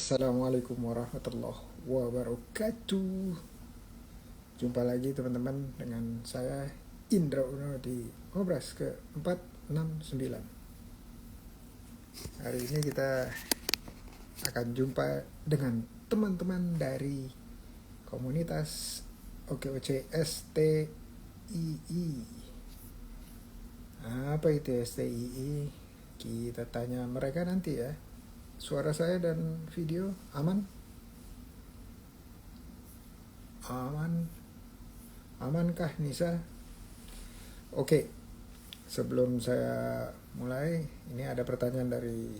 Assalamualaikum warahmatullahi wabarakatuh. Jumpa lagi teman-teman dengan saya Indra Uno di Ngobras ke 469. Hari ini kita akan jumpa dengan teman-teman dari komunitas OKOC STII. Apa itu STII? Kita tanya mereka nanti ya. Suara saya dan video aman? Amankah Nisa? Oke, sebelum saya mulai, ini ada pertanyaan dari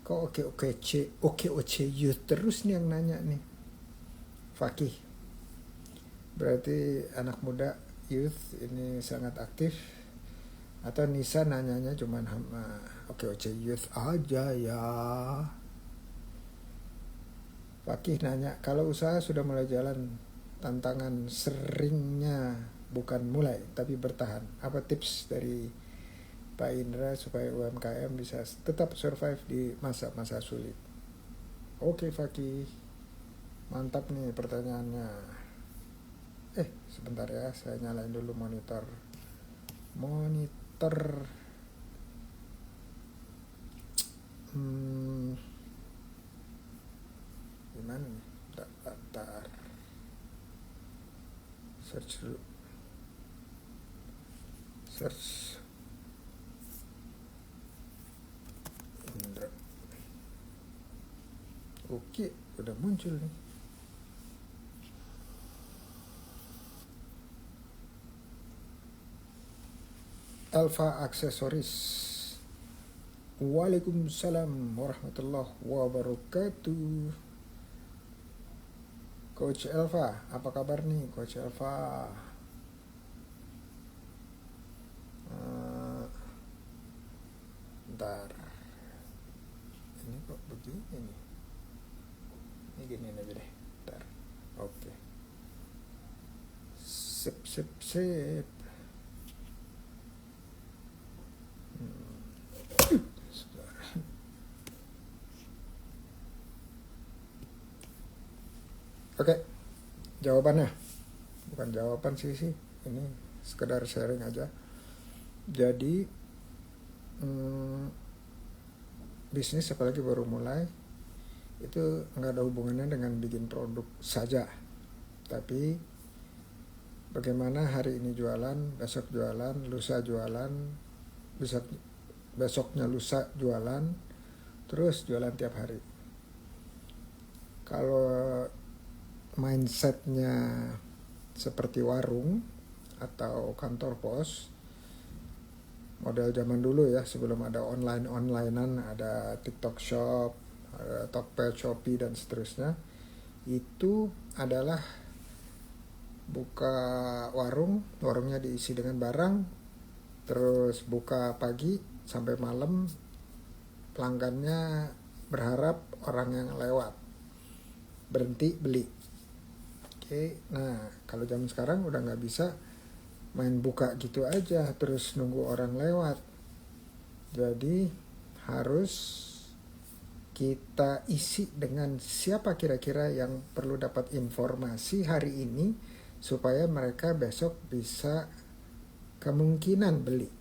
kok OKOC Youth terus nih yang nanya nih. Fakih, berarti anak muda youth ini sangat aktif. Atau Nisa nanyanya cuman OKOC Youth aja ya. Fakih nanya, kalau usaha sudah mulai jalan, tantangan seringnya bukan mulai tapi bertahan. Apa tips dari Pak Indra supaya UMKM bisa tetap survive di masa-masa sulit? Oke Fakih, mantap nih pertanyaannya. Sebentar ya, saya nyalain dulu monitor. Gimana nih? Bentar. Search dulu. Indra. Oke, udah muncul nih. Alfa Aksesoris. Waalaikumsalam warahmatullahi wabarakatuh. Coach Elva, apa kabar nih Coach Elva? Bentar. Ini kok begini nih? Ini gini aja deh. Bentar. Oke. Sip. Oke, jawabannya bukan jawaban sih, ini sekedar sharing aja. Jadi bisnis apalagi baru mulai itu nggak ada hubungannya dengan bikin produk saja, tapi bagaimana hari ini jualan, besok jualan, lusa jualan, besoknya lusa jualan, terus jualan tiap hari. Kalau mindsetnya seperti warung atau kantor pos model zaman dulu ya, sebelum ada onlinean, ada TikTok Shop, ada Tokped, Shopee dan seterusnya, itu adalah buka warungnya diisi dengan barang, terus buka pagi sampai malam, pelanggannya berharap orang yang lewat berhenti beli. Nah kalau zaman sekarang udah nggak bisa main buka gitu aja terus nunggu orang lewat. Jadi harus kita isi dengan siapa kira-kira yang perlu dapat informasi hari ini supaya mereka besok bisa kemungkinan beli.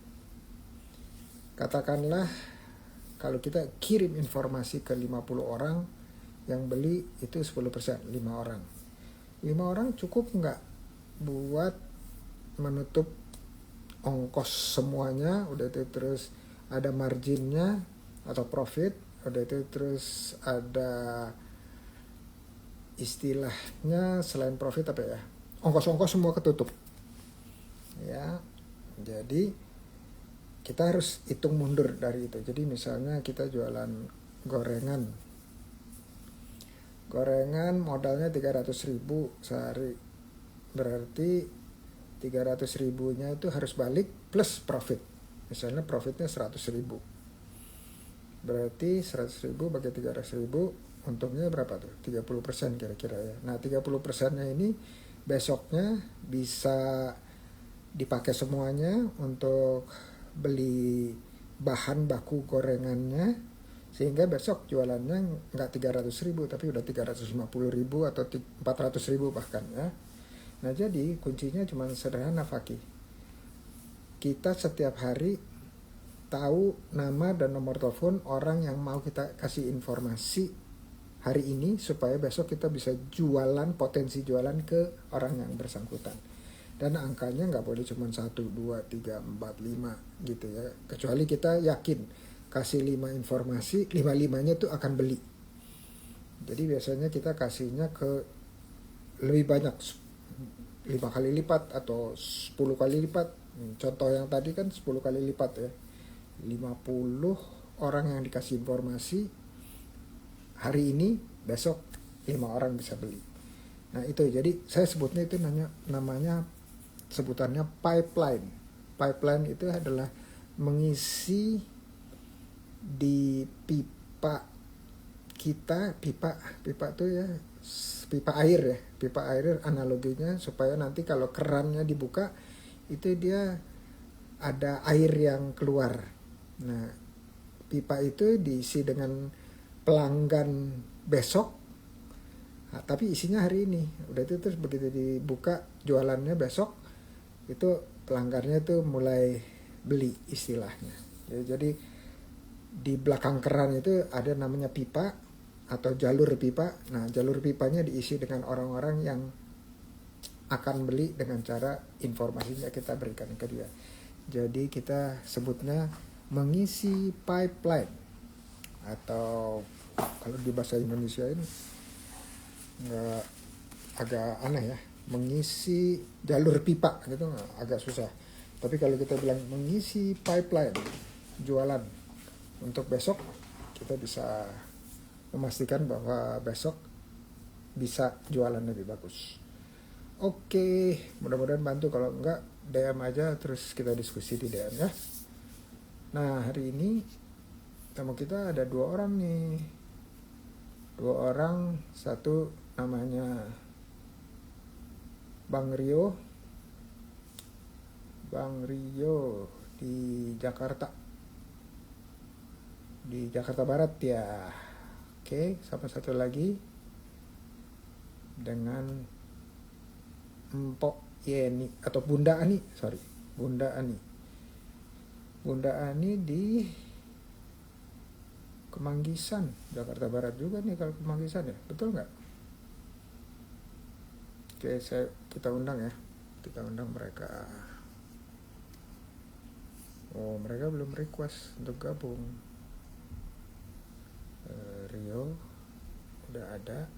Katakanlah kalau kita kirim informasi ke 50 orang, yang beli itu 10%, 5 orang. 5 orang cukup nggak buat menutup ongkos semuanya, udah itu terus ada marginnya atau profit, udah itu terus ada istilahnya selain profit apa ya, ongkos-ongkos semua ketutup ya. Jadi kita harus hitung mundur dari itu. Jadi misalnya kita jualan gorengan modalnya 300.000 sehari, berarti 300.000-nya itu harus balik plus profit. Misalnya profitnya 100.000, berarti 100.000 bagi 300.000, untungnya berapa tuh? 30% kira-kira ya. Nah 30%-nya ini besoknya bisa dipakai semuanya untuk beli bahan baku gorengannya, Sehingga besok jualannya nggak 300.000 tapi udah 350.000 atau 400.000 bahkan ya. Nah jadi kuncinya cuma sederhana Fakih. Kita setiap hari tahu nama dan nomor telepon orang yang mau kita kasih informasi hari ini supaya besok kita bisa jualan, potensi jualan ke orang yang bersangkutan. Dan angkanya nggak boleh cuma 1, 2, 3, 4, 5 gitu ya. Kecuali kita yakin kasih 5 informasi, 5-5-nya tuh akan beli. Jadi biasanya kita kasihnya ke lebih banyak, 5 kali lipat atau 10 kali lipat. Contoh yang tadi kan 10 kali lipat ya. 50 orang yang dikasih informasi hari ini, besok 5 orang bisa beli. Nah itu jadi saya sebutnya itu namanya sebutannya pipeline. Pipeline itu adalah mengisi di pipa kita, pipa itu ya pipa air ya, pipa air analoginya supaya nanti kalau kerannya dibuka itu dia ada air yang keluar. Nah pipa itu diisi dengan pelanggan besok. Nah, tapi isinya hari ini. Udah itu terus begitu dibuka jualannya besok, itu pelanggannya tuh mulai beli istilahnya. Ya, jadi di belakang keran itu ada namanya pipa atau jalur pipa. Nah, jalur pipanya diisi dengan orang-orang yang akan beli dengan cara informasinya kita berikan ke dia. Jadi kita sebutnya mengisi pipeline, atau kalau di bahasa Indonesia ini nggak, agak aneh ya, mengisi jalur pipa gitu agak susah. Tapi kalau kita bilang mengisi pipeline jualan untuk besok, kita bisa memastikan bahwa besok bisa jualan lebih bagus. Oke, mudah-mudahan bantu. Kalau enggak, DM aja terus kita diskusi di DM ya. Nah, hari ini tamu kita ada 2 orang nih. 2 orang, satu namanya Bang Rio. Bang Rio di Jakarta. Di Jakarta Barat ya. Oke, sama satu lagi dengan Mpok Yeni atau Bunda Ani, sorry. Bunda Ani. Bunda Ani di Kemanggisan, Jakarta Barat juga nih kalau Kemanggisan ya. Betul nggak? Oke, kita undang ya. Kita undang mereka. Oh, mereka belum request untuk gabung. Rio udah ada.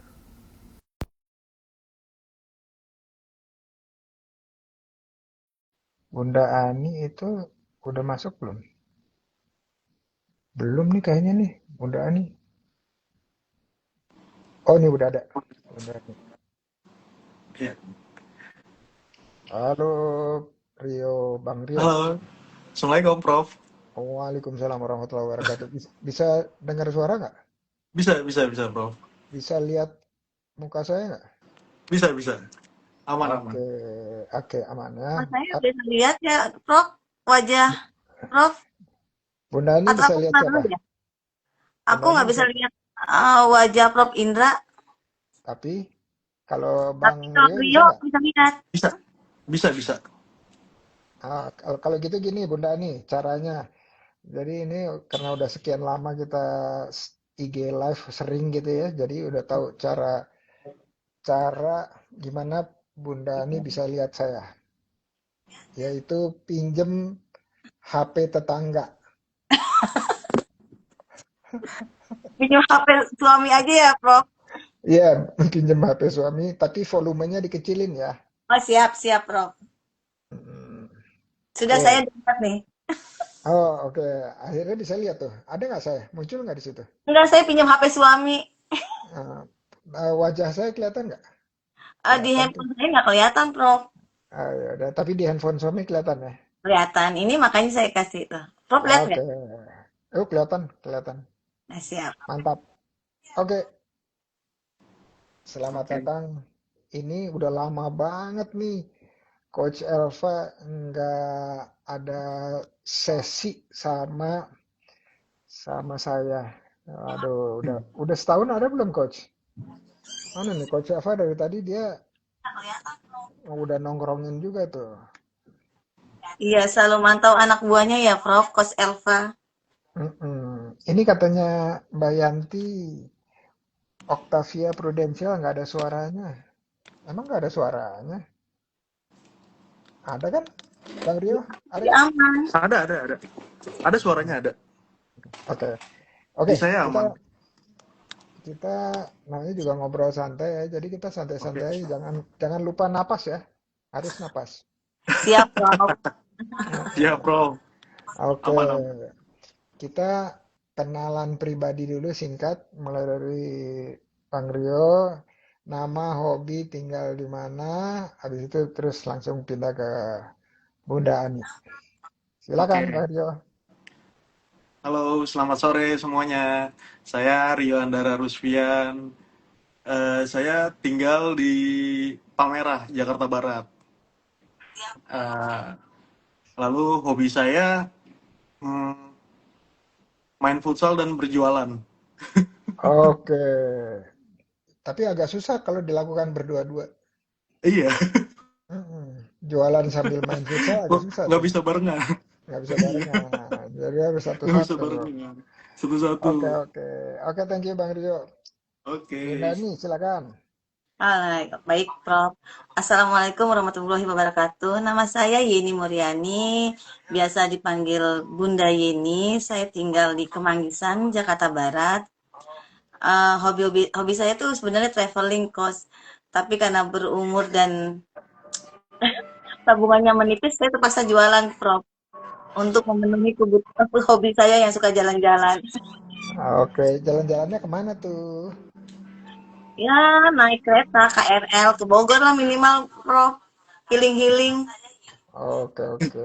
Bunda Ani itu udah masuk belum? Belum nih kayaknya nih, Bunda Ani. Oh, ini udah ada. Bunda Ani. Ya. Halo, Rio, Bang Rio. Halo, Assalamualaikum Prof. Waalaikumsalam warahmatullahi wabarakatuh. Bisa dengar suara nggak? Bisa Prof. Bisa lihat muka saya nggak? Bisa. Aman. Oke, oke, aman ya. Oh, saya bisa lihat ya, Prof, wajah Prof, Bunda Ani atau bisa aku lihat nggak tahu siapa? ya? Aku Bunda Ani nggak bisa bisa, lihat wajah Prof Indra, tapi kalau Bang tapi kalau Rio bisa Rio nggak? bisa lihat. Bisa. Kalau gitu gini Bunda Ani, caranya. Jadi ini karena udah sekian lama kita IG live sering gitu ya, jadi udah tahu cara cara gimana Bunda Ani bisa lihat saya, yaitu pinjem HP tetangga. Pinjam HP suami aja ya, Prof. Iya, pinjem HP suami, tapi volumenya dikecilin ya. Oh, siap, Prof. Hmm, Sudah saya oke. lihat nih. Oh, oke. Akhirnya bisa lihat tuh. Ada nggak saya? Muncul nggak di situ? Enggak, saya pinjam HP suami. Eh, wajah saya kelihatan nggak? Di Kelihatan tuh. handphone saya nggak kelihatan, Prof. Ya udah. Tapi di handphone suami kelihatan ya. Kelihatan. Ini makanya saya kasih tuh. Prof, lihat Oke. nggak? Oh, kelihatan. Nah, siap. Mantap. Oke, selamat Oke. datang. Ini udah lama banget nih. Coach Elva nggak ada sesi sama sama saya. Aduh, udah setahun ada belum coach? Mana nih coach Eva dari tadi dia udah nongkrongin juga tuh. Iya, selalu mantau anak buahnya ya, Prof. Coach Elva. Ini katanya Mbak Yanti, Octavia Prudential nggak ada suaranya. Emang nggak ada suaranya? Ada kan, Bang Rio? Ada Ya kan? aman. Ada. Ada suaranya ada. Oke, Di oke. saya Kita aman. kita namanya juga ngobrol santai ya. Jadi kita Oke. santai-santai aja. Jangan lupa napas ya. Harus napas. Siap, Prof. Iya, Heeh. Prof. Oke, Aman. kita kenalan pribadi dulu singkat, mulai dari Bang Rio, nama, hobi, tinggal di mana, habis itu terus langsung pindah ke Bunda Ani. Silakan Oke. Bang Rio. Halo, selamat sore semuanya. Saya Rio Andara Rusfian. Saya tinggal di Palmerah, Jakarta Barat. Eh, Lalu hobi saya hmm, main futsal dan berjualan. Oke, tapi agak susah kalau dilakukan berdua-dua. Iya, Jualan sambil main futsal agak kok susah nggak tuh. bisa barengan. Nggak bisa Iya, barengan. Jadi harus nggak bisa satu-satu. barengan. Satu-satu. Oke, oke. Oke, thank you Bang Rio. Bunda Oke. Ani, silakan. Baik, Prof. Assalamualaikum warahmatullahi wabarakatuh. Nama saya Yeni Muryani, biasa dipanggil Bunda Yeni. Saya tinggal di Kemanggisan, Jakarta Barat. Hobi saya tuh sebenarnya traveling, Coach. Tapi karena berumur dan tabungannya menipis, saya terpaksa jualan, Prof. Untuk memenuhi kebutuhan hobi saya yang suka jalan-jalan. Oke, jalan-jalannya kemana tuh? Ya, naik kereta KRL ke Bogor lah minimal, Prof. Healing-healing. Oke, oke.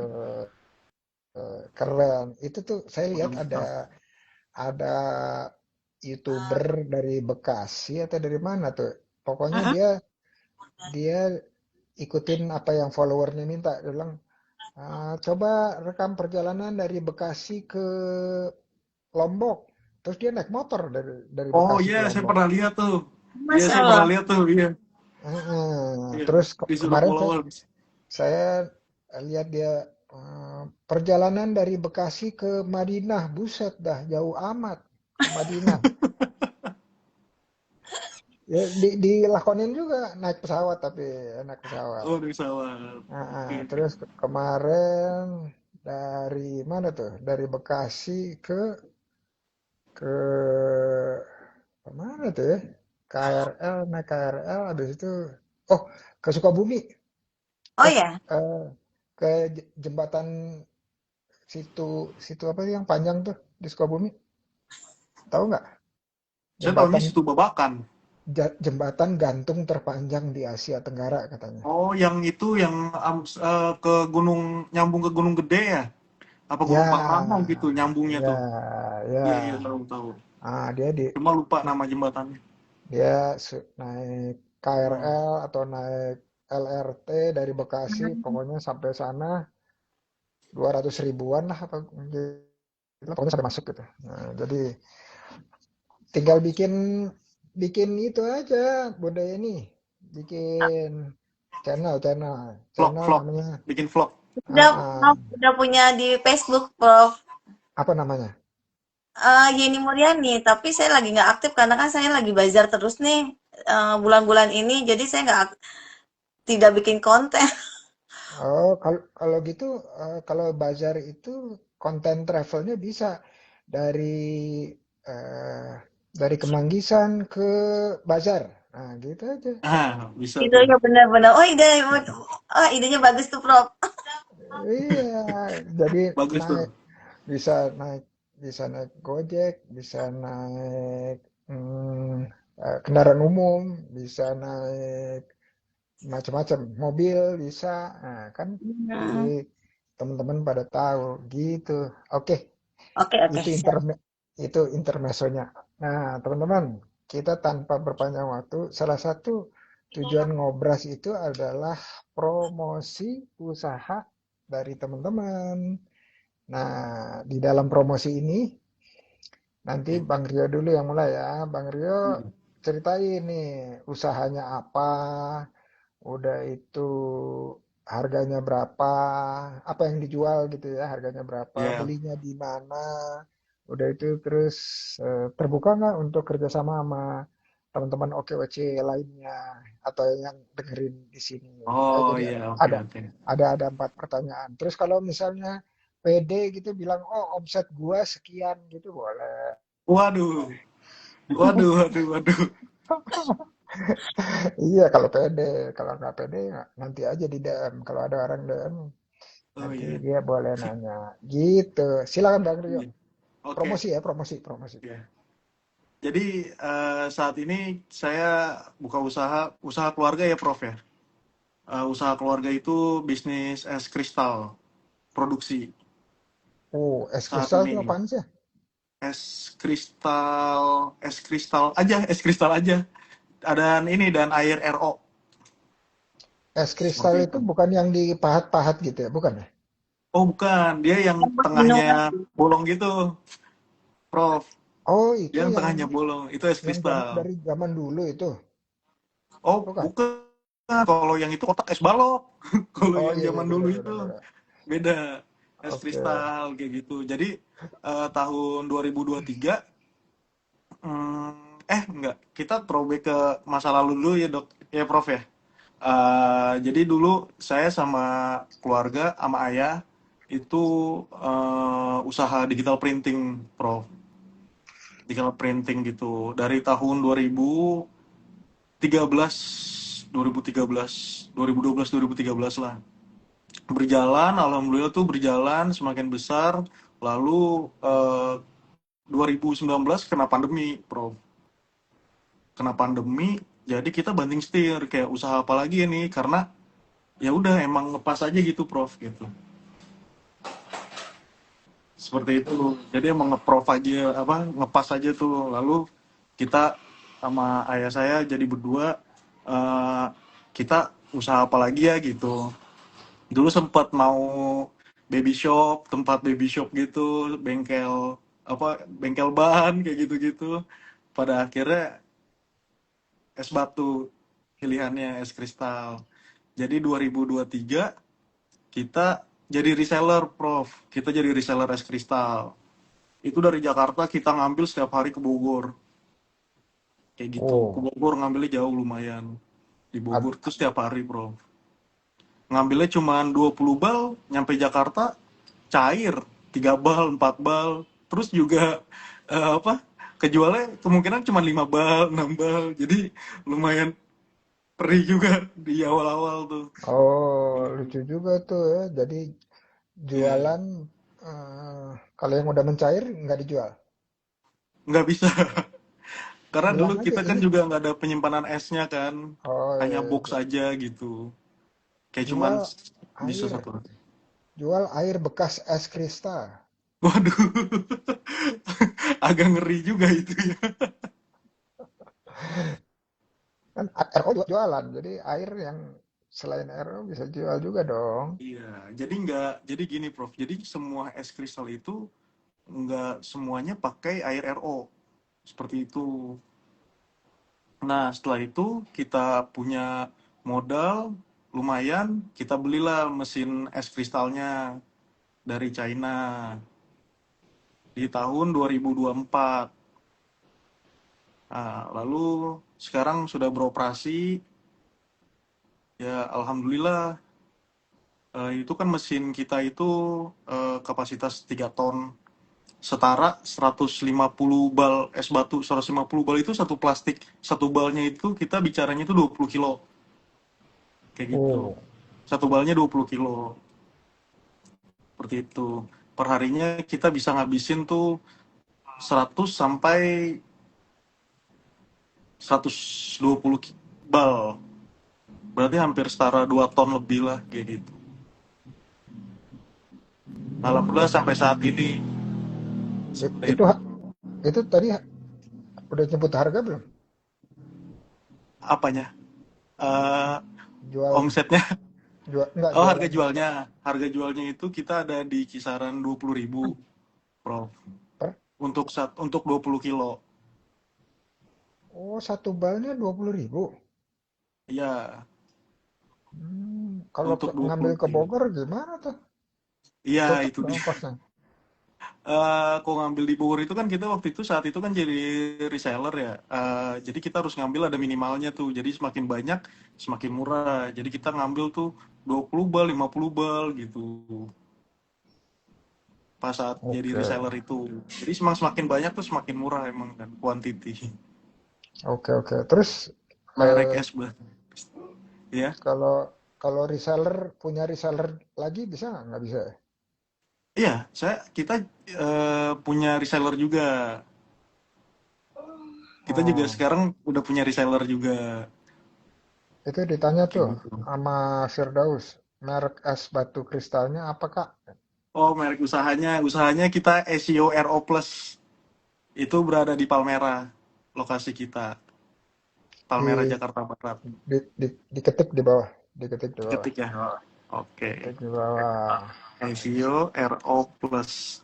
Keren. Itu tuh saya lihat Mantap. ada YouTuber dari Bekasi atau dari mana tuh. Pokoknya Mm-mm. dia ikutin apa yang followernya minta. Dia bilang, coba rekam perjalanan dari Bekasi ke Lombok. Terus dia naik motor dari Oh Bekasi iya, ke saya Lombok. pernah lihat tuh. Iya, Masya saya Allah. pernah lihat tuh. Iya, iya. Terus Disuruh kemarin followers. saya lihat dia perjalanan dari Bekasi ke Madinah, buset dah jauh amat ke Madinah. Ya dilakonin juga naik pesawat tapi naik pesawat. Oh, dari sawah. Oke. Terus kemarin dari mana tuh? Dari Bekasi ke mana tuh ya? KRL naik KRL habis itu oh ke Sukabumi. Oh Eh ya, eh, ke jembatan situ situ apa sih yang panjang tuh di Sukabumi? Tahu nggak? Saya tahunya Jembatan situ Babakan. jembatan gantung terpanjang di Asia Tenggara katanya. Oh, yang itu yang ke gunung, nyambung ke Gunung Gede ya? Apa Gunung Pangrango Ya, gitu nyambungnya ya, tuh. Iya, iya, ya. tahu tahu. Dia Cuma lupa nama jembatannya. naik Hmm. KRL atau naik LRT dari Bekasi, pokoknya sampai sana 200 ribuan lah apa gitu, pokoknya sampai masuk gitu. Nah, jadi tinggal bikin bikin itu aja budaya ini, bikin channel channel Vlog, channel vlog. namanya Bikin vlog. udah, ah, ah, Prof, udah punya di Facebook, Prof. apa namanya? Yeni Muryani, tapi saya lagi nggak aktif karena kan saya lagi bazar terus nih bulan-bulan ini, jadi saya tidak bikin konten. Oh, kalau kalau gitu, kalau bazar itu konten travelnya bisa dari eh, dari Kemanggisan ke bazar. Nah, gitu aja. Ah, bisa Gitu tuh. ya benar-benar. Idenya bagus tuh, Prof. Iya, jadi Bagus naik tuh. bisa naik bisa naik Gojek, bisa naik kendaraan umum, bisa naik macam-macam mobil bisa. Nah, kan jadi Hmm. teman-teman pada tahu gitu. Oke, Oke, oke, itu siap. itu intermezzonya. Nah, teman-teman, kita tanpa berpanjang waktu, salah satu tujuan ngobras itu adalah promosi usaha dari teman-teman. Nah, di dalam promosi ini Nanti Oke. Bang Rio dulu yang mulai ya. Bang Rio Hmm. ceritain nih usahanya apa, udah itu harganya berapa, apa yang dijual gitu ya, harganya berapa, Ya. belinya di mana, udah itu terus terbuka nggak untuk kerjasama sama teman-teman OKWC lainnya atau yang dengerin di sini. Ya, Oh jadi iya, oke ada oke. ada 4 pertanyaan. Terus kalau misalnya PD gitu bilang, oh omset gua sekian gitu boleh. Waduh, waduh, waduh, waduh. Iya kalau pede, kalau nggak pede ya nanti aja di DM. Kalau ada orang DM Oh nanti iya, dia boleh nanya. Gitu. Silakan Bang Rio. iya. Oke, Promosi ya, promosi, promosi. ya. Jadi saat ini saya buka usaha keluarga ya, Prof ya. Usaha keluarga itu bisnis es kristal produksi Oh, es saat kristal itu ini. apaan sih? Es kristal aja. Dan air RO Es kristal seperti itu itu. bukan yang dipahat-pahat gitu ya, bukan ya? Oh bukan, dia yang Yang buat tengahnya minuman. bolong gitu, Prof. Oh, Dia itu yang yang tengahnya bolong, itu es kristal. dari zaman dulu itu, Oh bukan? bukan, kalau yang itu kotak es balok. Kalau Oh yang iya iya zaman dulu benar itu benar benar. beda, es Oke. kristal kayak gitu. Jadi tahun 2023, enggak, kita throwback ke masa lalu dulu ya dok, ya Prof ya. Jadi dulu saya sama keluarga, sama ayah itu usaha digital printing, Prof. Digital printing gitu. Dari tahun 2013, 2013, 2012, 2013 lah. Berjalan, alhamdulillah tuh berjalan semakin besar. Lalu 2019 kena pandemi, Prof. Kena pandemi, jadi kita banting setir kayak usaha apa lagi ini karena ya udah emang ngepas aja gitu, Prof gitu. Seperti itu. Jadi emang ngeprof aja apa ngepas aja tuh. Lalu kita sama ayah saya jadi berdua eh, kita usaha apa lagi ya gitu. Dulu sempat mau baby shop, tempat baby shop gitu, bengkel ban kayak gitu-gitu. Pada akhirnya es batu pilihannya es kristal. Jadi 2023 kita jadi reseller, Prof. Kita jadi reseller es kristal. Itu dari Jakarta kita ngambil setiap hari ke Bogor. Kayak gitu. Ke Oh, Bogor ngambilnya jauh lumayan. Di ad- Bogor tuh setiap hari, Bro. Ngambilnya cuma 20 bal, nyampe Jakarta cair, 3 bal, 4 bal. Terus juga apa? Kejualnya kemungkinan cuma 5 bal, 6 bal. Jadi lumayan perih juga di awal-awal tuh. oh Gitu. lucu juga tuh ya. Jadi Ya, jualan kalau yang udah mencair nggak dijual. nggak bisa. Karena dulu Bilang aja kita kan ini. juga nggak ada penyimpanan esnya kan. Oh Hanya iya, box aja gitu. Kayak cuman jual bisa air, satu. jual air bekas es kristal. Waduh, agak ngeri juga itu ya. Kan RO juga jualan, jadi air yang selain RO bisa jual juga dong. Iya, jadi gini Prof. Jadi semua es kristal itu nggak semuanya pakai air RO. Seperti itu. Nah, setelah itu kita punya modal lumayan, kita belilah mesin es kristalnya dari China di tahun 2024. Nah, lalu sekarang sudah beroperasi, ya alhamdulillah. Itu kan mesin kita itu kapasitas 3 ton, setara 150 bal es batu. 150 bal itu satu plastik, satu balnya itu kita bicaranya itu 20 kilo, kayak gitu. Oh, Satu balnya 20 kilo, seperti itu. Perharinya kita bisa ngabisin tuh 100 sampai 120 bal. Berarti hampir setara 2 ton lebih lah, kayak gitu. Alhamdulillah sampai saat ini, seperti itu itu. itu tadi udah nyebut harga belum? Apanya? Eh Jual Omsetnya. enggak Oh, jualannya harga jualnya itu kita ada di kisaran 20.000, Prof. per? untuk 20 kilo. Oh, satu balnya 20.000. Iya, Kalau untuk ngambil 20 ke kilo. Bogor gimana tuh? Iya, Tetap itu dong dia. kosnya. Kalau ngambil di Bogor itu kan kita waktu itu saat itu kan jadi reseller ya. Jadi kita harus ngambil ada minimalnya tuh. Jadi semakin banyak semakin murah. Jadi kita ngambil tuh 20 bal, 50 bal gitu. Pas saat jadi Oke, reseller itu. Jadi semakin banyak tuh semakin murah emang kan quantity. oke, oke. Terus Merek eh, es bah. Ya. kalau kalau reseller punya reseller lagi bisa nggak bisa ya? Iya, kita punya reseller juga. Kita juga Oh, sekarang udah punya reseller juga itu ditanya kayak tuh gitu. sama Firdaus, merek es batu kristalnya apa Kak? Oh, merek usahanya kita SEO RO Plus. Itu berada di Palmera, lokasi kita. Palmera, Di, Jakarta Barat. diketik di bawah, diketik di bawah, Ketik ya. Oke. ketik di bawah. SEO RO Plus.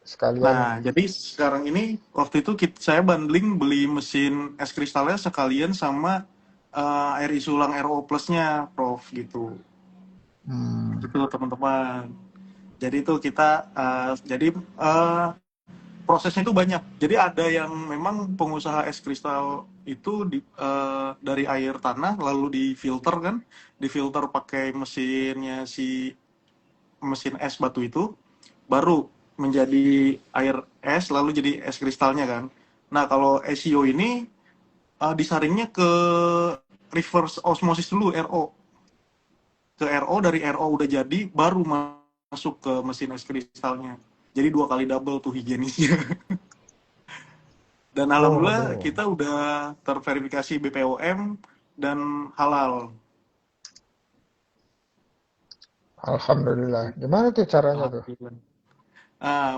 Sekalian. Nah, jadi sekarang ini waktu itu saya bundling beli mesin es kristalnya sekalian sama air isi ulang RO Plusnya, Prof gitu. Hmm, Gitu teman-teman. Jadi itu kita prosesnya itu banyak. Jadi ada yang memang pengusaha es kristal itu dari air tanah lalu difilter kan, difilter pakai mesin es batu itu, baru menjadi air es lalu jadi es kristalnya kan. Nah kalau SEO ini disaringnya ke reverse osmosis dulu RO, ke RO, dari RO udah jadi baru masuk ke mesin es kristalnya. Jadi 2 kali double tuh higienisnya. Dan alhamdulillah waduh, kita udah terverifikasi BPOM dan halal. alhamdulillah. Gimana tuh caranya tuh? Alhamdulillah.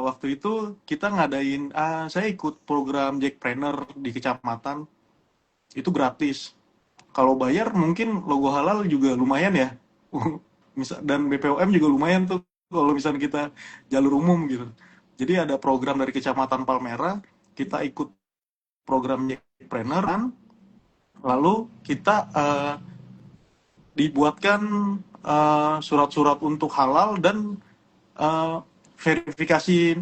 Waktu itu kita ngadain, saya ikut program Jackpreneur di kecamatan, itu gratis. Kalau bayar mungkin logo halal juga lumayan ya. Dan BPOM juga lumayan tuh kalau misalnya kita jalur umum gitu. Jadi ada program dari Kecamatan Palmera, kita ikut program Jackpreneur, lalu kita dibuatkan surat-surat untuk halal dan eh, verifikasi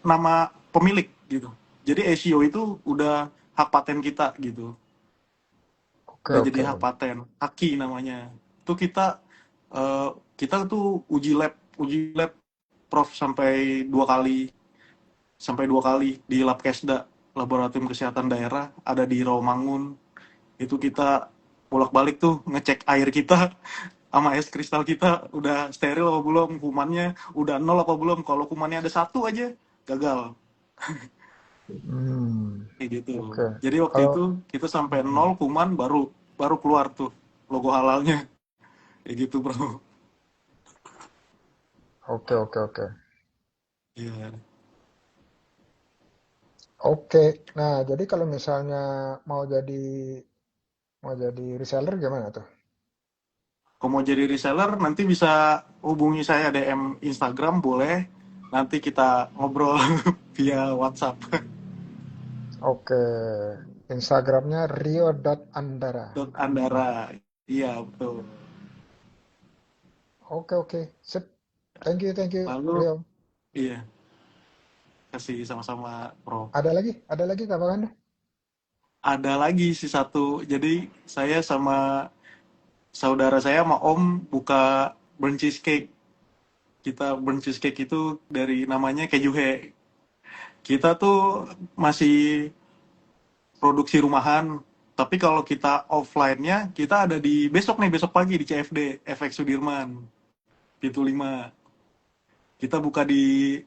nama pemilik gitu. Jadi SEO itu udah hak paten kita gitu. Oke, Udah jadi oke. hak paten, haki namanya. Itu eh, kita tuh uji lab Prof sampai dua kali di Labkesda, Laboratorium Kesehatan Daerah, ada di Rawamangun. Itu kita bolak-balik tuh ngecek air kita sama es kristal kita udah steril apa belum, kumannya udah nol apa belum. Kalau kumannya ada satu aja, gagal. Hmm, Kayak gitu. oke. Jadi waktu Kalau itu kita sampai hmm, nol kuman, baru baru keluar tuh logo halalnya. Kayak gitu bro. oke, oke, oke. Iya. Oke. Nah, jadi kalau misalnya mau jadi reseller gimana tuh? Kalau mau jadi reseller nanti bisa hubungi saya DM Instagram boleh. Nanti kita ngobrol via WhatsApp. Oke. Instagramnya rio.andara. Andara. Iya betul. Oke, oke. Sip. Thank you, Lalu Rio. iya, kasih sama-sama Bro. Ada lagi kapan? Ada lagi sih satu. Jadi saya sama saudara saya sama Om buka burnt cheesecake. Kita burnt cheesecake itu dari namanya kejuhe. Kita tuh masih produksi rumahan. Tapi kalau kita offline-nya, kita ada di besok pagi di CFD, FX Sudirman, pintu 5. Kita buka di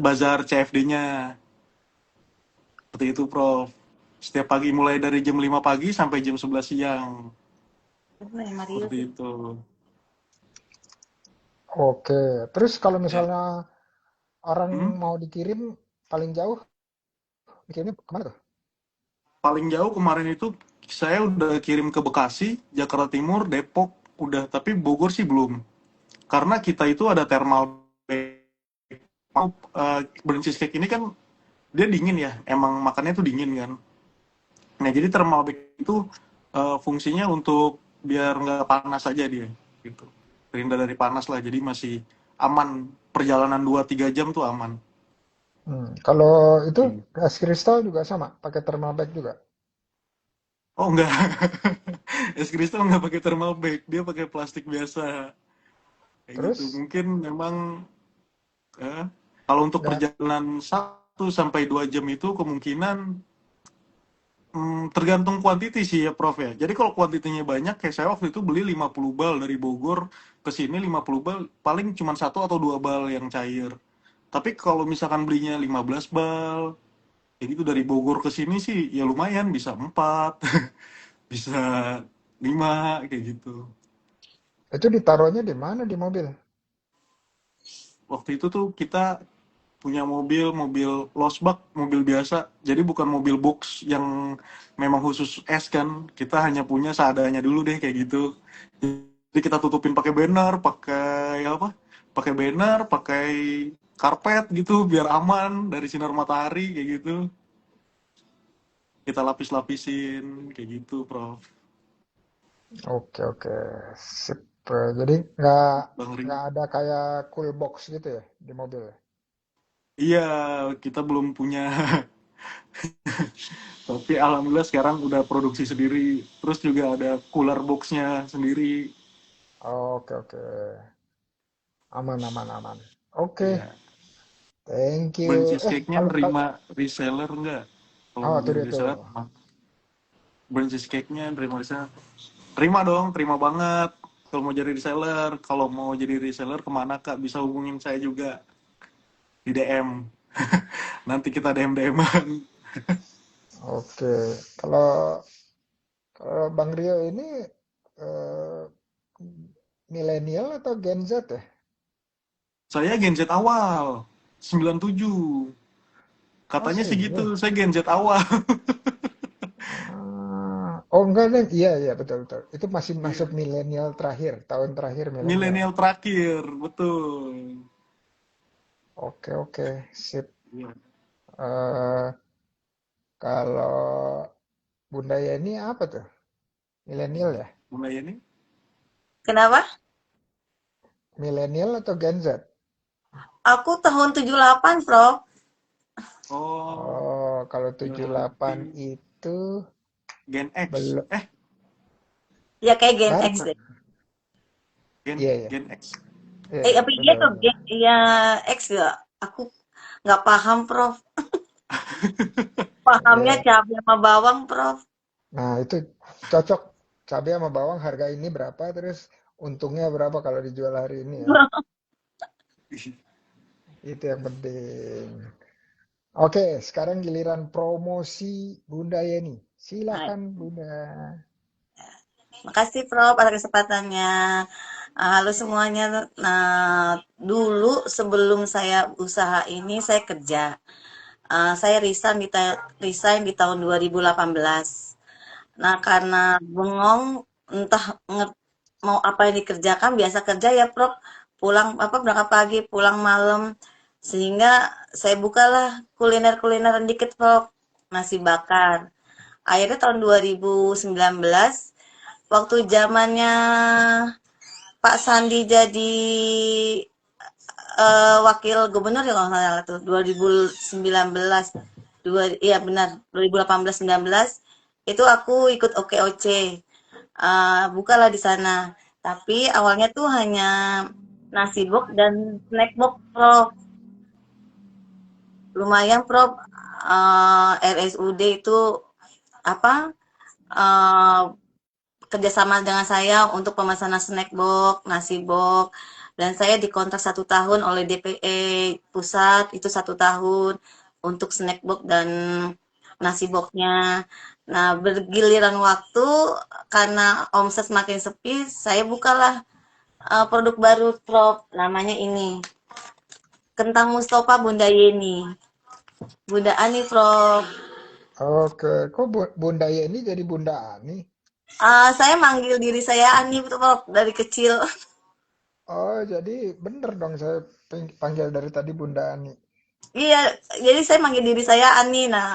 bazar CFD-nya. Seperti itu, Prof. Setiap pagi mulai dari jam 5 pagi sampai jam 11 siang. Mario. Seperti itu. Oke. Terus kalau Ya. misalnya orang Hmm? mau dikirim paling jauh, dikirimnya kemana tuh? Paling jauh kemarin itu saya udah kirim ke Bekasi, Jakarta Timur, Depok, udah. Tapi Bogor sih belum. Karena kita itu ada thermal mau burnt cheesecake ini kan dia dingin ya, emang makannya tuh dingin kan. Nah jadi thermal bag itu fungsinya untuk biar nggak panas aja dia gitu. Terhindar dari panas lah, jadi masih aman. Perjalanan 2-3 jam tuh aman. Kalau itu Hmm. es kristal juga sama, pakai thermal bag juga. Oh enggak, es kristal nggak pakai thermal bag, dia pakai plastik biasa kayak gitu. Terus Mungkin memang eh, kalau untuk nggak, perjalanan 1 sampai 2 jam itu kemungkinan tergantung kuantiti sih ya Prof ya. Jadi kalau kuantitinya banyak, kayak saya waktu itu beli 50 bal dari Bogor ke sini 50 bal, paling cuma 1 atau 2 bal yang cair. Tapi kalau misalkan belinya 15 bal, kayak gitu dari Bogor ke sini sih ya lumayan bisa 4, bisa 5 kayak gitu. itu ditaruhnya di mana di mobil? Waktu itu tuh kita punya mobil losbak, mobil biasa. Jadi bukan mobil box yang memang khusus es kan. Kita hanya punya seadanya dulu deh kayak gitu. Jadi kita tutupin pakai banner, pakai apa? Pakai banner, pakai karpet gitu biar aman dari sinar matahari kayak gitu. Kita lapis-lapisin kayak gitu, Prof. Oke oke, sip. Jadi nggak Bang nggak Ring. ada kayak cool box gitu ya di mobil. Iya, kita belum punya. Tapi alhamdulillah sekarang udah produksi sendiri. Terus juga ada cooler boxnya sendiri. Oke oke, aman aman aman. Oke, Iya. thank Burnt you. cheesecake-nya Kalau nerima reseller nggak? Kalau oh mau tuh jadi dia tuh. reseller, burnt cheesecake-nya nerima reseller. Terima dong, terima banget. Kalau mau jadi reseller, kalau mau jadi reseller kemana Kak? Bisa hubungin saya juga di DM. Nanti kita DM-DM-an. Oke, kalau kalau Bang Rio ini eh, milenial atau Gen Z ya? Saya Gen Z awal, 97. Oh Katanya sih gitu, sini. saya Gen Z awal. Oh enggak nih, iya iya betul betul. Itu masih masuk Iya. milenial terakhir, tahun terakhir milenial. Milenial terakhir, betul. Oke oke, sip. Iya. Eh kalau Bunda Yeni apa tuh? Milenial ya? Mulai ini? Kenapa? Milenial atau Gen Z? Aku tahun 78, Prof. Oh, Oh, kalau 78 berarti itu Gen X. belum Ya kayak Gen X baru. deh. Iya iya. Gen X. Iya iya, Apa iya benar tuh benar. Iya X ya? Aku nggak paham, Prof. Pahamnya Iya. cabai sama bawang, Prof. Nah, itu cocok. Cabai sama bawang harga ini berapa terus untungnya berapa kalau dijual hari ini ya. Itu yang penting. Oke, sekarang giliran promosi Bunda Yeni. Nah, Silakan Bunda. makasih, Prof, atas kesempatannya. Halo semuanya. Nah, dulu sebelum saya usaha ini, saya kerja. Saya resign di tahun 2018. Nah, karena bengong, entah mau apa yang dikerjakan, biasa kerja ya, Prof. Pulang apa berangkat pagi, pulang malam. Sehingga saya bukalah kuliner-kuliner dikit, Prof. Nasi bakar. Akhirnya tahun 2019, waktu zamannya Pak Sandi jadi wakil gubernur ya kalau nggak salah tuh 2019, iya benar 2018-19 itu aku ikut OKOC, bukalah di sana. Tapi awalnya tuh hanya nasi box dan snack box, Prof. Lumayan, Prof. RSUD itu apa? eh, Kerjasama dengan saya untuk pemesanan snack box, nasi box, dan saya dikontrak 1 tahun oleh DPE pusat itu 1 tahun untuk snack box dan nasi boxnya. Nah, bergiliran waktu karena omset semakin sepi, saya bukalah produk baru, Prof. Namanya ini kentang Mustafa Bunda Yeni. Bunda Ani, Prof. Oke, kok Bunda Yeni jadi Bunda Ani? Saya manggil diri saya Ani, Prof. Dari kecil. Oh, jadi bener dong saya panggil dari tadi Bunda Ani. Iya, jadi saya manggil diri saya Ani. Nah,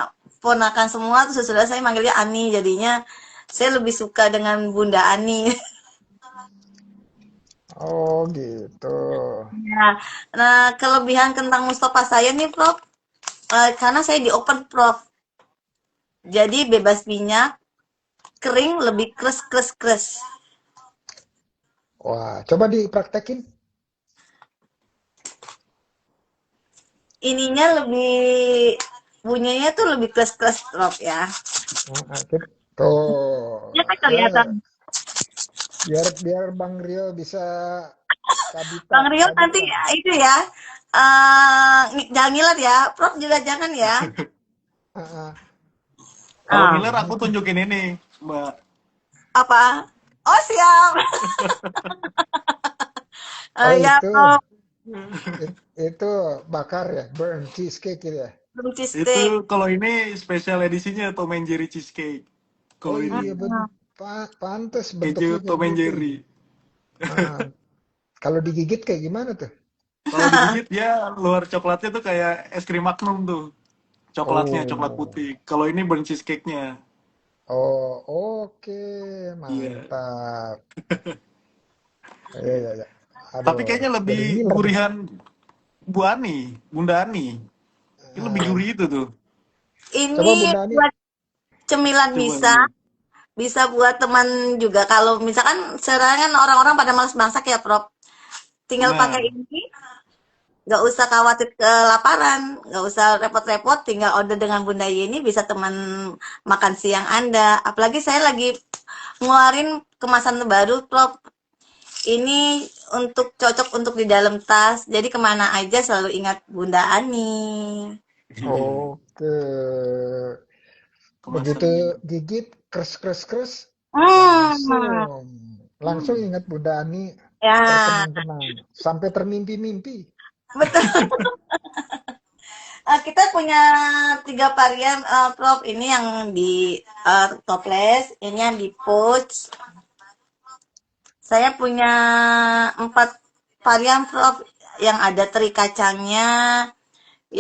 ponakan semua tuh sesudah saya manggilnya Ani. Jadinya saya lebih suka dengan Bunda Ani. Oh, gitu. Ya. Nah, kelebihan kentang Mustafa saya nih, Prof. Karena saya di open, Prof. Jadi bebas minyak, kering, lebih kres, kres, kres. Wah, coba dipraktekin. Ininya lebih, bunyinya tuh lebih kres, kres, Prof ya. Tuh, Ya kan ya kelihatan. biar biar Bang Rio bisa kabita, Bang Rio nanti kabita. itu ya, jangan ngiler ya. Prof juga jangan ya. Ah, ah. Kalau Ah, ngiler aku tunjukin ini, Mbak. apa? Oh, siap. Oh Ya, itu, Prof. itu bakar ya, burn cheesecake gitu ya. Belum Itu cheesesteak. kalau ini special edisinya Tom and Jerry cheesecake. Oh Kalau ini iya, pantes keju bentuknya kayak Tom and gitu. Jerry. Ah, kalau digigit kayak gimana tuh? Kalau digigit dia luar coklatnya tuh kayak es krim Magnum tuh. Coklatnya coklat Oh, putih. Kalau ini burnt cheesecake-nya. oh, oke, Iya. mantap. Iya, iya, iya. Aduh, Tapi kayaknya jadi lebih ngiler nih. gurihan Bu Ani, Bunda Ani. Ini lebih Ah, gurih itu tuh. coba Ini Bunda Ani. buat cemilan Coba bisa, lihat. bisa buat teman juga. Kalau misalkan sekarang kan orang-orang pada malas masak ya, Prof. Tinggal pakai Benar. ini, nggak usah khawatir kelaparan, nggak usah repot-repot, tinggal order dengan Bunda Yeni, bisa teman makan siang Anda. Apalagi saya lagi ngeluarin kemasan baru, Prof. Ini untuk cocok untuk di dalam tas, jadi kemana aja selalu ingat Bunda Ani. Iya. Oke. Begitu Kemasannya. gigit, kres, kres, kres, Hmm, langsung, langsung Hmm. ingat Bunda Ani ya, terkenang-kenang. Sampai termimpi-mimpi. betul. Kita punya 3 varian, Prof. Ini yang di toples, ini yang di pouch. Saya punya 4 varian, Prof. Yang ada teri kacangnya,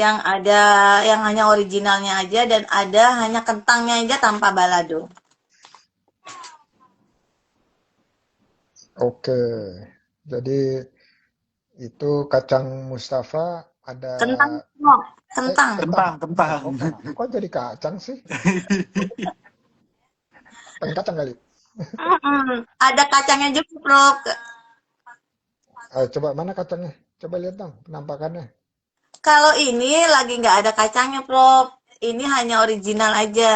yang ada yang hanya originalnya aja, dan ada hanya kentangnya aja tanpa balado. Oke. Jadi itu kacang Mustafa ada Kentang, Prof. Kentang. kentang. Kentang, kentang. Kok jadi kacang sih? Pakai kacang kali. Ada kacangnya juga, Prof. Coba mana kacangnya? Coba lihat dong penampakannya. Kalau ini lagi nggak ada kacangnya, Prof. Ini hanya original aja.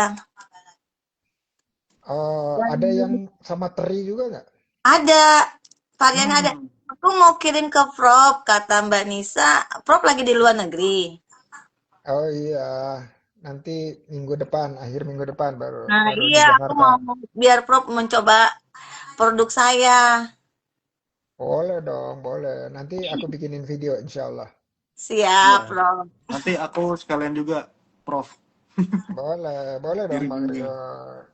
Ada Dan yang sama teri juga nggak? ada, variannya ada. Hmm. Aku mau kirim ke Prof, kata Mbak Nisa. Prof lagi di luar negeri. Oh iya, nanti minggu depan, akhir minggu depan baru Nah, baru di iya, aku Jakarta. mau biar Prof mencoba produk saya. Boleh dong, boleh. Nanti aku bikinin video, insya Allah. Siap, Ya. Prof. Nanti aku sekalian juga, Prof. Boleh, boleh dong Kirim Bang juga. Rio.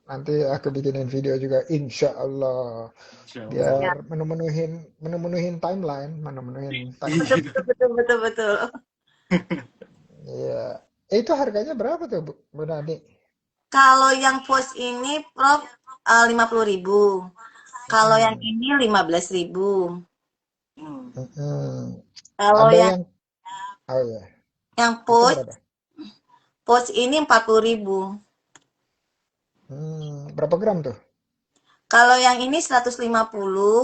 Nanti aku bikinin video juga, insya Allah. Insya Biar Allah. Siap. menemunuhin timeline, menemunuhin Betul, timeline. betul, betul, betul, betul. Iya. Itu harganya berapa tuh, Bu Nani? Kalau yang post ini, Prof, 50.000. Kalau yang Mm-mm, ini 15.000. Hmm. mm-mm. Kalau Ada yang yang, oh ya, yang itu post, berapa? post ini 40.000. Berapa gram tuh? Kalau yang ini 150,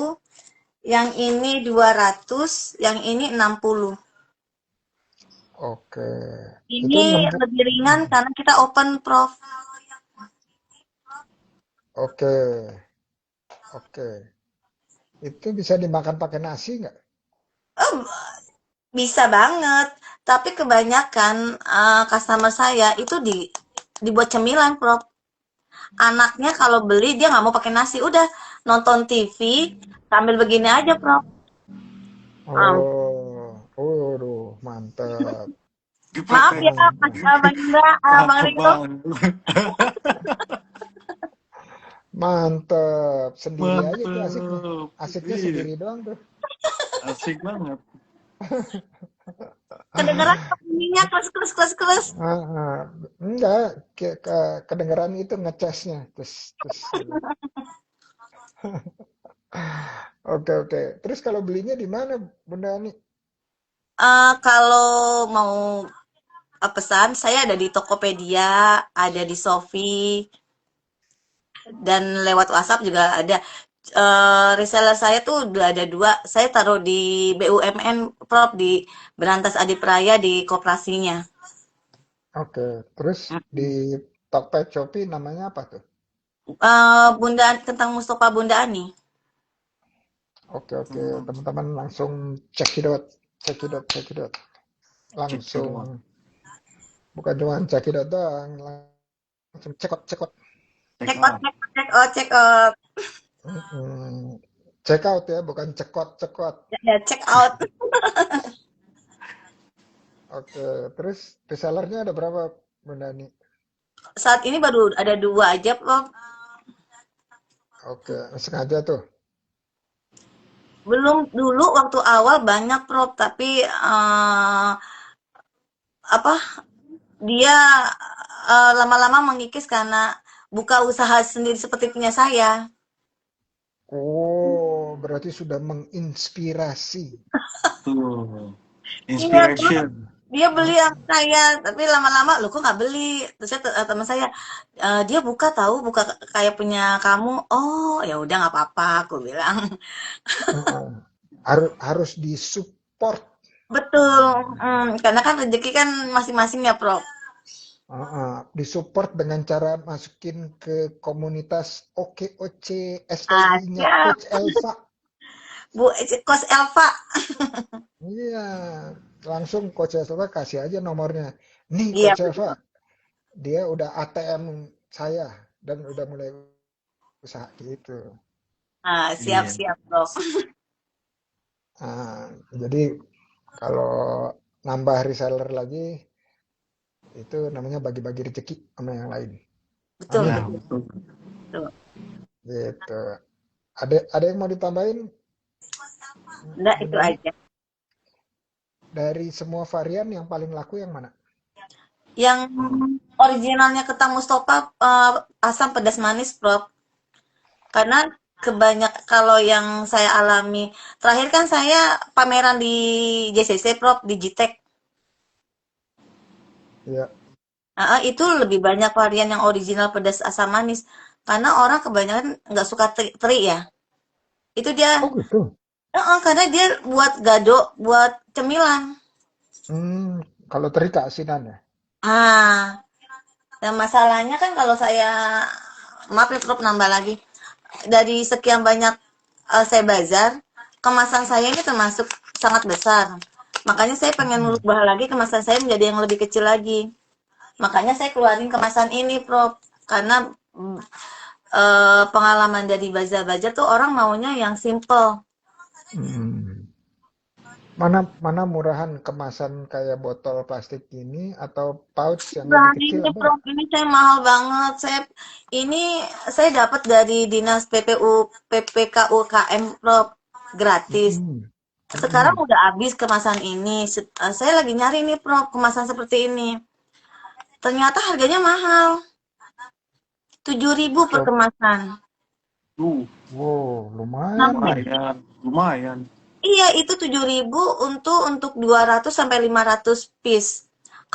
yang ini 200, yang ini 60. Oke. Itu Ini nembus. lebih ringan karena kita open, Prof. Oke, oke. Itu bisa dimakan pakai nasi nggak? Eh, bisa banget. Tapi kebanyakan customer saya itu dibuat cemilan, Prof. Anaknya kalau beli dia nggak mau pakai nasi, udah nonton TV sambil begini aja, Prof. Um, Oh, waduh, mantap. Maaf ya, Gepeng. Hmm, Mas Bang Indra, Bang Cakep Rio. banget. mantap. Sendiri aja tuh asiknya. Mantep. Asiknya Iya. sendiri doang tuh. Asik banget. Kedengeran bunyinya kles. Ah, ah. Enggak, kedengeran itu ngecasnya, terus gitu. Oke, oke. Terus kalau belinya di mana, Bunda Ani? Kalau mau pesan, saya ada di Tokopedia, ada di Shopee, dan lewat WhatsApp juga ada. Reseller saya tuh udah ada dua. Saya taruh di BUMN, Prof, di Berantas Adi Praya di koperasinya. Oke, terus di Tokped Shopee namanya apa tuh? Bunda tentang Mustafa Bunda Ani. Oke, oke. Hmm, Teman-teman langsung cekidot, cekidot, cekidot. cek itu. Langsung, bukan cuma cekidot doang, langsung cekot, cekot. Check Check out, out. check out, check out, check out. Mm-mm. Check out ya, bukan cekot, cekot. Ya, check out. Oke, terus resellernya ada berapa, Bunda Ani? Saat ini baru ada dua aja, Prof. Oke, sengaja tuh. Belum dulu waktu awal banyak, Prof, tapi apa dia lama-lama mengikis karena buka usaha sendiri seperti punya saya. Oh, berarti sudah menginspirasi. Tuh. Iya, Prof. Inspiration. Dia beli Ah, sama saya, tapi lama-lama lo kok nggak beli? Terus saya, teman saya, dia buka tahu, buka kayak punya kamu. Oh, ya udah nggak apa-apa, aku bilang. ah. Harus disupport. Betul, karena kan rezeki kan masing-masing ya, Prof. Disupport dengan cara masukin ke komunitas OKOC SLI-nya Siap, Coach Elva. Bu, Kos Elva. Iya, langsung Coach Elva kasih aja nomornya. Nih Iya, Coach Elva, betul. dia udah ATM saya dan udah mulai usaha gitu. Iya. Siap-siap, Prof. Jadi kalau nambah reseller lagi itu namanya bagi-bagi rezeki sama yang lain. Betul, Amin. Ya, betul, betul. betul. Gitu. Ada yang mau ditambahin, Enggak, itu Bunda Ani? aja. Dari semua varian yang paling laku yang mana? Yang originalnya ketan Mustafa, asam pedas manis, Prof. Karena kebanyak kalau yang saya alami, terakhir kan saya pameran di JCC, Prof, di Jitek. Ya. Itu lebih banyak varian yang original pedas asam manis. Karena orang kebanyakan nggak suka teri ya. Itu dia, Oh gitu. karena dia buat gado, buat cemilan. Kalau teri keasinan ya. Ah, dan masalahnya kan kalau saya, maaf ya Prof, nambah lagi. Dari sekian banyak saya bazar, kemasan saya ini termasuk sangat besar. Makanya saya pengen Mm-mm. merubah lagi kemasan saya menjadi yang lebih kecil lagi. Makanya saya keluarin kemasan ini, Prof. Karena pengalaman dari bazar-bazar tuh orang maunya yang simple. Hmm. Mana mana murahan kemasan kayak botol plastik ini atau pouch yang Nah, lebih kecil ini ada Prof, nggak? ini saya mahal banget. Ini saya dapat dari Dinas PPU PPK UKM, Prof, gratis. Mm-mm. Sekarang Mm-mm. udah habis kemasan ini. Saya lagi nyari nih, Prof, kemasan seperti ini. Ternyata harganya mahal. 7.000 per Coba. kemasan. Tuh, Wow, Nah, lumayan dong. lumayan. Lumayan. iya, itu 7.000 untuk 200 sampai 500 piece.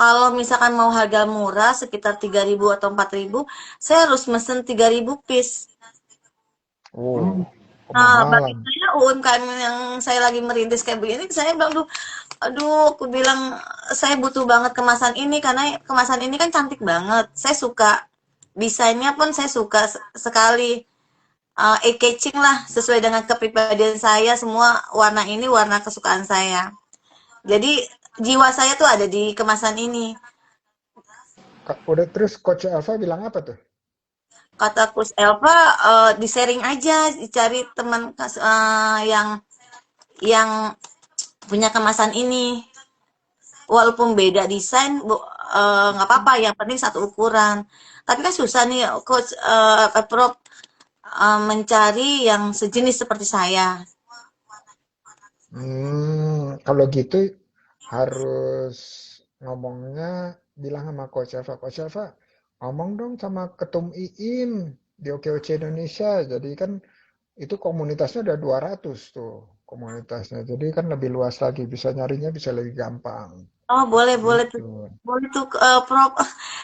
Kalau misalkan mau harga murah sekitar 3.000 atau 4.000, saya harus mesen 3.000 piece. Hmm. Oh, Nah, bagi kemahalan. saya UMKM yang saya lagi merintis kayak begini, saya bilang, aduh, aku bilang saya butuh banget kemasan ini karena kemasan ini kan cantik banget. Saya suka desainnya pun saya suka sekali. Eye-catching lah sesuai dengan kepribadian saya, semua warna ini warna kesukaan saya. Jadi jiwa saya tuh ada di kemasan ini. Udah terus Coach Alfa bilang apa tuh? Kata Kus Elva, di-sharing aja, dicari teman yang punya kemasan ini. Walaupun beda desain, nggak apa-apa. Yang penting satu ukuran. Tapi kan susah nih, Coach Prof, mencari yang sejenis seperti saya. Kalau gitu harus ngomongnya bilang sama Coach Elva, ngomong dong sama Ketum IIN di OKOC Indonesia. Jadi kan itu komunitasnya ada 200 tuh komunitasnya. Jadi kan lebih luas lagi, bisa nyarinya bisa lebih gampang. Oh, boleh, boleh tuh. Gitu. Boleh tuh, Prof.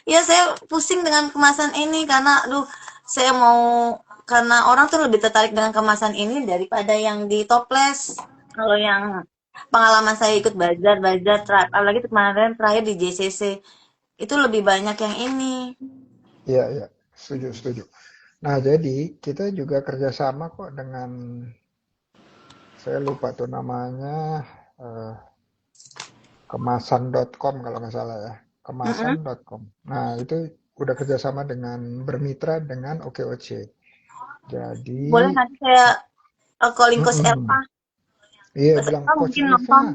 Ya, saya pusing dengan kemasan ini karena, aduh, saya mau, karena orang tuh lebih tertarik dengan kemasan ini daripada yang di toples. Kalau yang pengalaman saya ikut bazar, apalagi kemarin terakhir di JCC, itu lebih banyak yang ini. Iya, iya. Setuju, setuju. Nah, jadi kita juga kerjasama kok dengan, saya lupa tuh namanya, eh, kemasan.com kalau nggak salah ya. Mm-mm. Kemasan.com. Nah, itu udah kerjasama dengan bermitra dengan OKOC. Jadi, Boleh nanti saya calling Coach Elva. mm-mm. Iya Coach bilang Elva Coach mungkin Elva, nonton.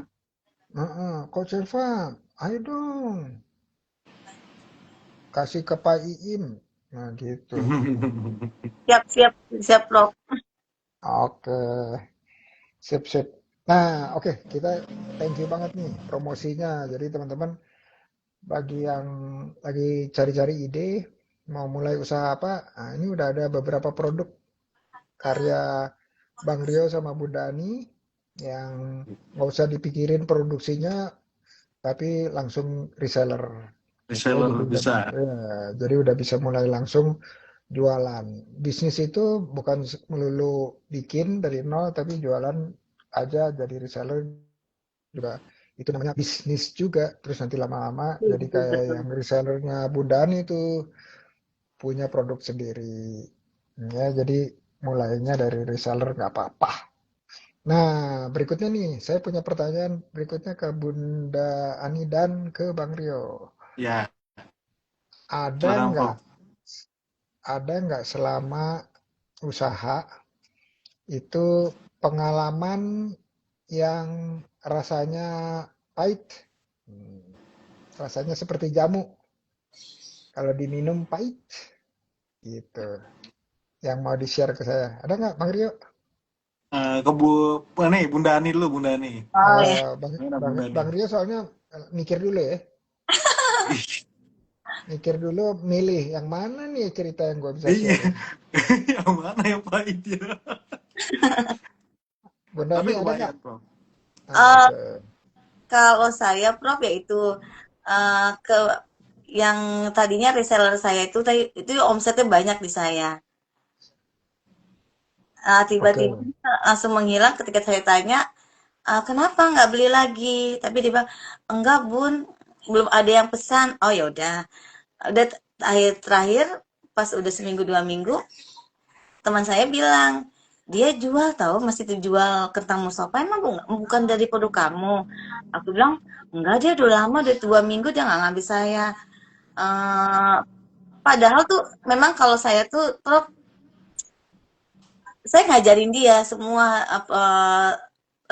Coach Elva, ayo dong kasih ke Pak Iim. Nah gitu. Siap, siap, siap, Prof. Oke, sip sip. Nah, oke, kita thank you banget nih promosinya. Jadi teman-teman bagi yang lagi cari-cari ide mau mulai usaha apa, nah ini udah ada beberapa produk karya Bang Rio sama Bu Dani yang nggak usah dipikirin produksinya, tapi langsung reseller. Oke, Reseller jadi udah, bisa. ya, jadi udah bisa mulai langsung jualan. Bisnis itu bukan melulu bikin dari nol, tapi jualan aja jadi reseller juga. Itu namanya bisnis juga. Terus nanti lama-lama jadi Betul, kayak betul. yang resellernya Bundan itu punya produk sendiri. Ya, jadi mulainya dari reseller nggak apa-apa. Nah, berikutnya nih, saya punya pertanyaan berikutnya ke Bunda Ani dan ke Bang Rio. Ya, Ada silakan nggak, Prof. selama usaha itu pengalaman yang rasanya pahit, Hmm, rasanya seperti jamu kalau diminum pahit gitu. Yang mau di-share ke saya, ada nggak Bang Rio? Ke nih Bunda Ani dulu, Bunda Ani. Oh ya. Bang, Mana Bang, Bunda Ani? Bang Rio soalnya mikir dulu ya, mikir dulu milih yang mana nih cerita yang gue bisa Iya, sharein. yang mana yang pahit ya? Bunda Tapi ini ada nggak? lumayan Prof. Eh, Oke, Kalau saya, Prof, yaitu ke yang tadinya reseller saya itu omsetnya banyak di saya. Tiba-tiba oke. langsung menghilang ketika saya tanya, kenapa nggak beli lagi? Tapi dia bilang, enggak Bun, belum ada yang pesan. Oh ya udah terakhir terakhir pas udah seminggu 2 minggu, teman saya bilang dia jual tahu masih jual kentang musofa emang bukan dari produk kamu. Aku bilang enggak, dia udah lama, udah 2 minggu dia nggak ngambil saya. Eh, Padahal tuh memang kalau saya tuh Prof, saya ngajarin dia semua apa,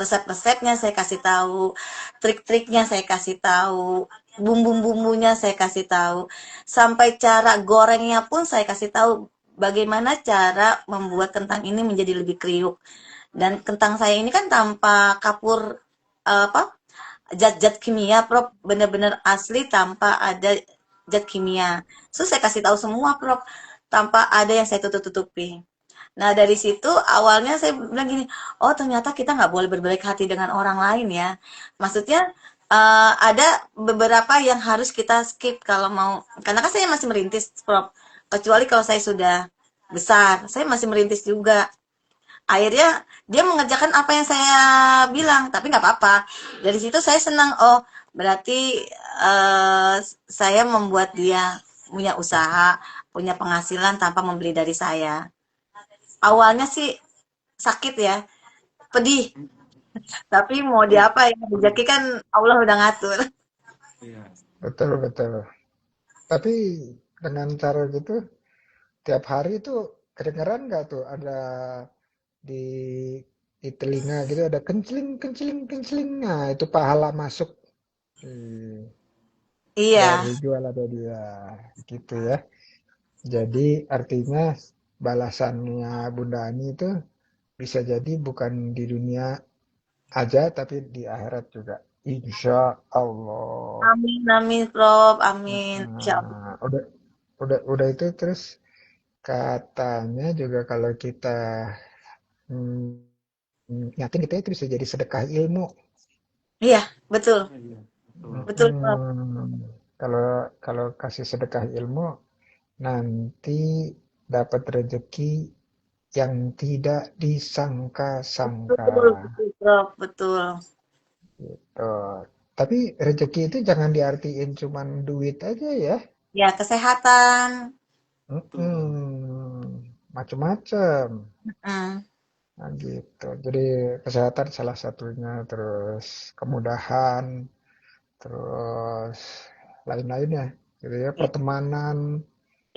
resep-resepnya saya kasih tahu, trik-triknya saya kasih tahu, bumbu-bumbunya saya kasih tahu, sampai cara gorengnya pun saya kasih tahu bagaimana cara membuat kentang ini menjadi lebih kriuk. Dan kentang saya ini kan tanpa kapur, apa, zat-zat kimia, Prof, benar-benar asli tanpa ada zat kimia. So saya kasih tahu semua, Prof, tanpa ada yang saya tutup-tutupi. Nah, dari situ awalnya saya bilang gini, oh ternyata kita nggak boleh berbaik hati dengan orang lain ya. Maksudnya ada beberapa yang harus kita skip kalau mau, karena kan saya masih merintis, Prof. Kecuali kalau saya sudah besar, saya masih merintis juga. Akhirnya dia mengerjakan apa yang saya bilang, tapi nggak apa-apa. Dari situ saya senang, oh berarti eh, saya membuat dia punya usaha, punya penghasilan tanpa membeli dari saya. Awalnya sih sakit ya, pedih, tapi mau diapa ya, rezeki kan Allah udah ngatur. Iya. Betul, betul. Tapi dengan cara gitu, tiap hari tuh kedengeran nggak tuh ada di di telinga gitu ada kencling kencling kencling. Nah, itu pahala masuk hmm, Iya, dari jualan dia gitu ya. Jadi artinya balasannya Bunda Ani itu bisa jadi bukan di dunia aja, tapi di akhirat juga. Insya Allah. Amin, amin, Prof. Amin. Insya Allah. Nah, udah itu terus katanya juga kalau kita nyatin gitu ya, itu bisa jadi sedekah ilmu. Iya, betul. Iya, betul. Betul, Prof. Kalau kalau kasih sedekah ilmu nanti dapat rezeki yang tidak disangka-sangka. Betul, betul, Prof. Betul. Gitu. Tapi rezeki itu jangan diartiin cuman duit aja ya. Ya, kesehatan. Betul. Macem-macem. Hmm. Nah, gitu. Jadi kesehatan salah satunya, terus kemudahan, terus lain-lainnya. Gitu ya, Ya, pertemanan,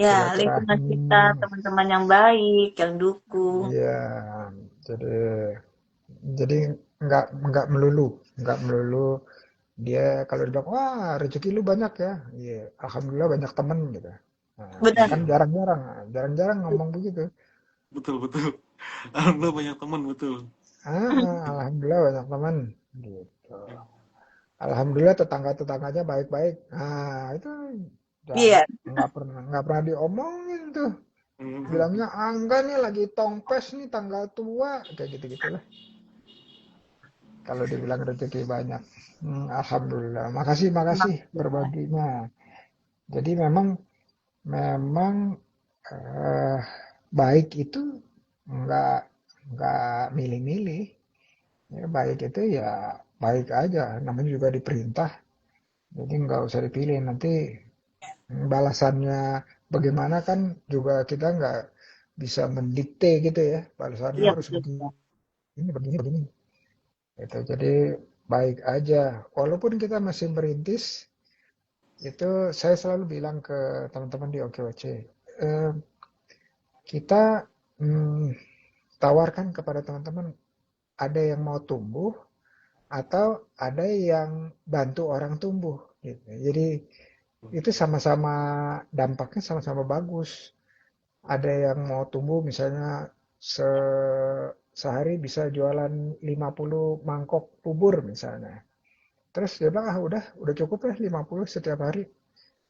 ya, lingkungan kita, silaturahmi. teman-teman yang baik, yang dukung. Iya, jadi jadi nggak melulu dia kalau dibilang wah rezeki lu banyak ya, iya alhamdulillah banyak temen gitu. Nah, Benar. kan Iya, jarang-jarang ngomong begitu. betul betul. Alhamdulillah banyak teman, betul. Alhamdulillah banyak teman gitu. Alhamdulillah tetangga-tetangganya baik-baik. Nah, itu Iya, nggak pernah diomongin tuh. Mhm. Bilangnya enggak nih lagi tongpes nih tanggal tua kayak gitu-gitulah. Kalau dibilang rezeki banyak. Alhamdulillah. Makasih memang. makasih berbaginya. Jadi memang eh, baik itu nggak nggak milih-milih. Ya, baik itu ya baik aja. Namanya juga diperintah. Jadi nggak usah dipilih. Nanti balasannya bagaimana kan juga kita nggak bisa mendikte gitu ya. Balasannya Iya, harus betul. begini, begini, begini. Gitu. Jadi baik aja. Walaupun kita masih merintis, itu saya selalu bilang ke teman-teman di OKOC, eh, kita hmm, tawarkan kepada teman-teman ada yang mau tumbuh atau ada yang bantu orang tumbuh. Gitu. Jadi itu sama-sama dampaknya sama-sama bagus. Ada yang mau tumbuh misalnya sehari bisa jualan 50 mangkok bubur misalnya. Terus dia bilang, ah udah cukup ya 50 setiap hari.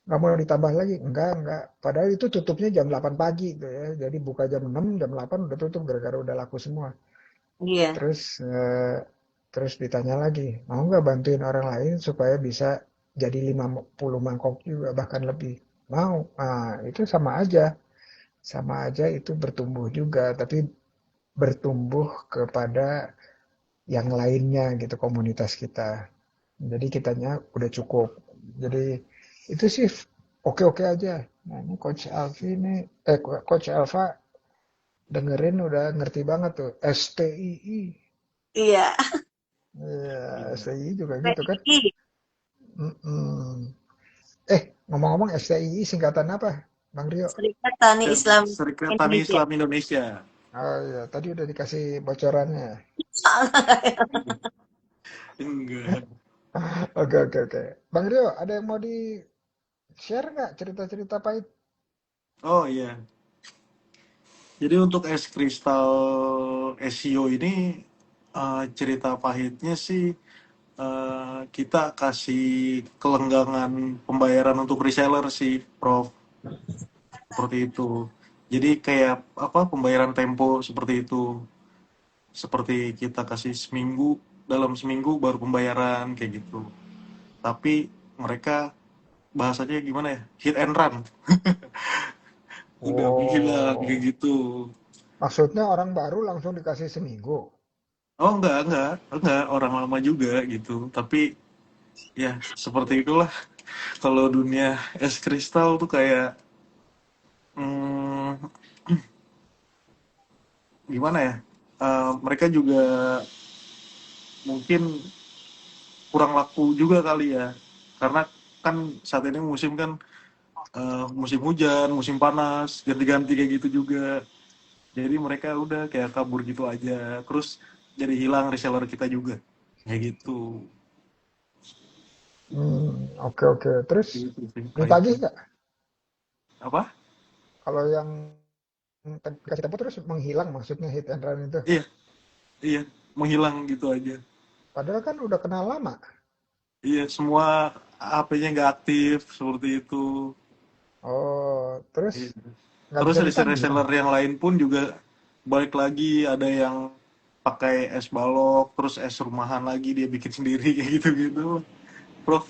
Nggak mau ditambah lagi. Enggak. Padahal itu tutupnya jam 8 pagi gitu ya. Jadi buka jam 6, jam 8 udah tutup gara-gara udah laku semua. Iya, Terus terus ditanya lagi, mau nggak bantuin orang lain supaya bisa jadi 50 mangkok juga bahkan lebih. Mau. Nah, itu sama aja. Sama aja itu bertumbuh juga, tapi bertumbuh kepada yang lainnya gitu komunitas kita. Jadi kitanya udah cukup. Jadi itu sih oke-oke aja. Nah ini Coach Alfi ini, Coach Alfa dengerin udah ngerti banget tuh. STII. iya. Iya, Iya. STII juga gitu kan. PII. Mm-mm. Ngomong-ngomong STII singkatan apa, Bang Rio? Serikat Tani Islam Serikat Tani Indonesia. Islam Indonesia. Oh iya, tadi udah dikasih bocorannya. Salah. Enggak. Oke. Bang Rio, ada yang mau di share nggak cerita-cerita pahit? Oh iya. Jadi untuk es kristal SEO ini cerita pahitnya sih kita kasih kelenggangan pembayaran untuk reseller sih, Prof. Seperti itu. Jadi kayak apa pembayaran tempo seperti itu. Seperti kita kasih seminggu, dalam seminggu baru pembayaran kayak gitu. Tapi mereka bahasanya gimana ya? Hit and run. Udah menghilang kayak Oh, gitu. maksudnya orang baru langsung dikasih seminggu. Oh enggak orang lama juga gitu. Tapi ya seperti itulah. Kalau dunia es kristal tuh kayak hmm, gimana ya? Mereka juga mungkin kurang laku juga kali ya, karena kan saat ini musim kan musim hujan, musim panas, ganti-ganti kayak gitu juga. Jadi mereka udah kayak kabur gitu aja, terus jadi hilang reseller kita juga, kayak gitu. Oke. Terus Gitu sih ditagih pahitnya. nggak? Apa? Kalau yang dikasih tempo terus menghilang maksudnya hit and run itu. Iya, iya, menghilang gitu aja. Padahal kan udah kenal lama. Iya, semua HP-nya nggak aktif seperti itu. Oh, terus Iya. nggak Terus bisa ditagih dong. reseller-reseller yang lain pun juga balik lagi, ada yang pakai es balok, terus es rumahan lagi dia bikin sendiri kayak gitu-gitu. Prof,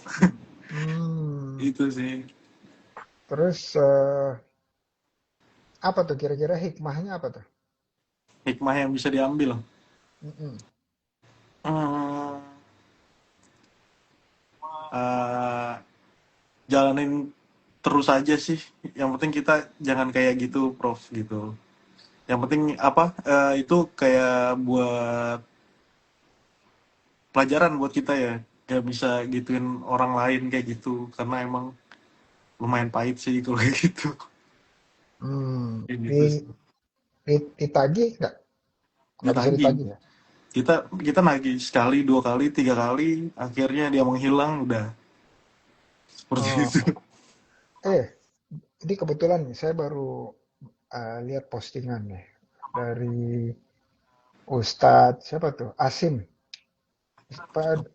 Hmm, itu sih terus apa tuh kira-kira hikmahnya apa tuh? hikmah yang bisa diambil. Mm-mm. Hmm, eh, jalanin terus aja sih. Yang penting kita jangan kayak gitu, Prof, gitu. Yang penting apa? Itu kayak buat pelajaran buat kita ya. Gak bisa gituin orang lain kayak gitu, karena emang lumayan pahit sih kalau kayak gitu. Hmm, Kayak di, gitu sih. ditagih nggak bisa Ditagih. ditagih ya? Kita kita nagih sekali, dua kali, tiga kali, akhirnya dia menghilang, udah seperti itu. Oh, eh, ini kebetulan nih saya baru lihat postingan nih dari Ustadz siapa tuh? Asim.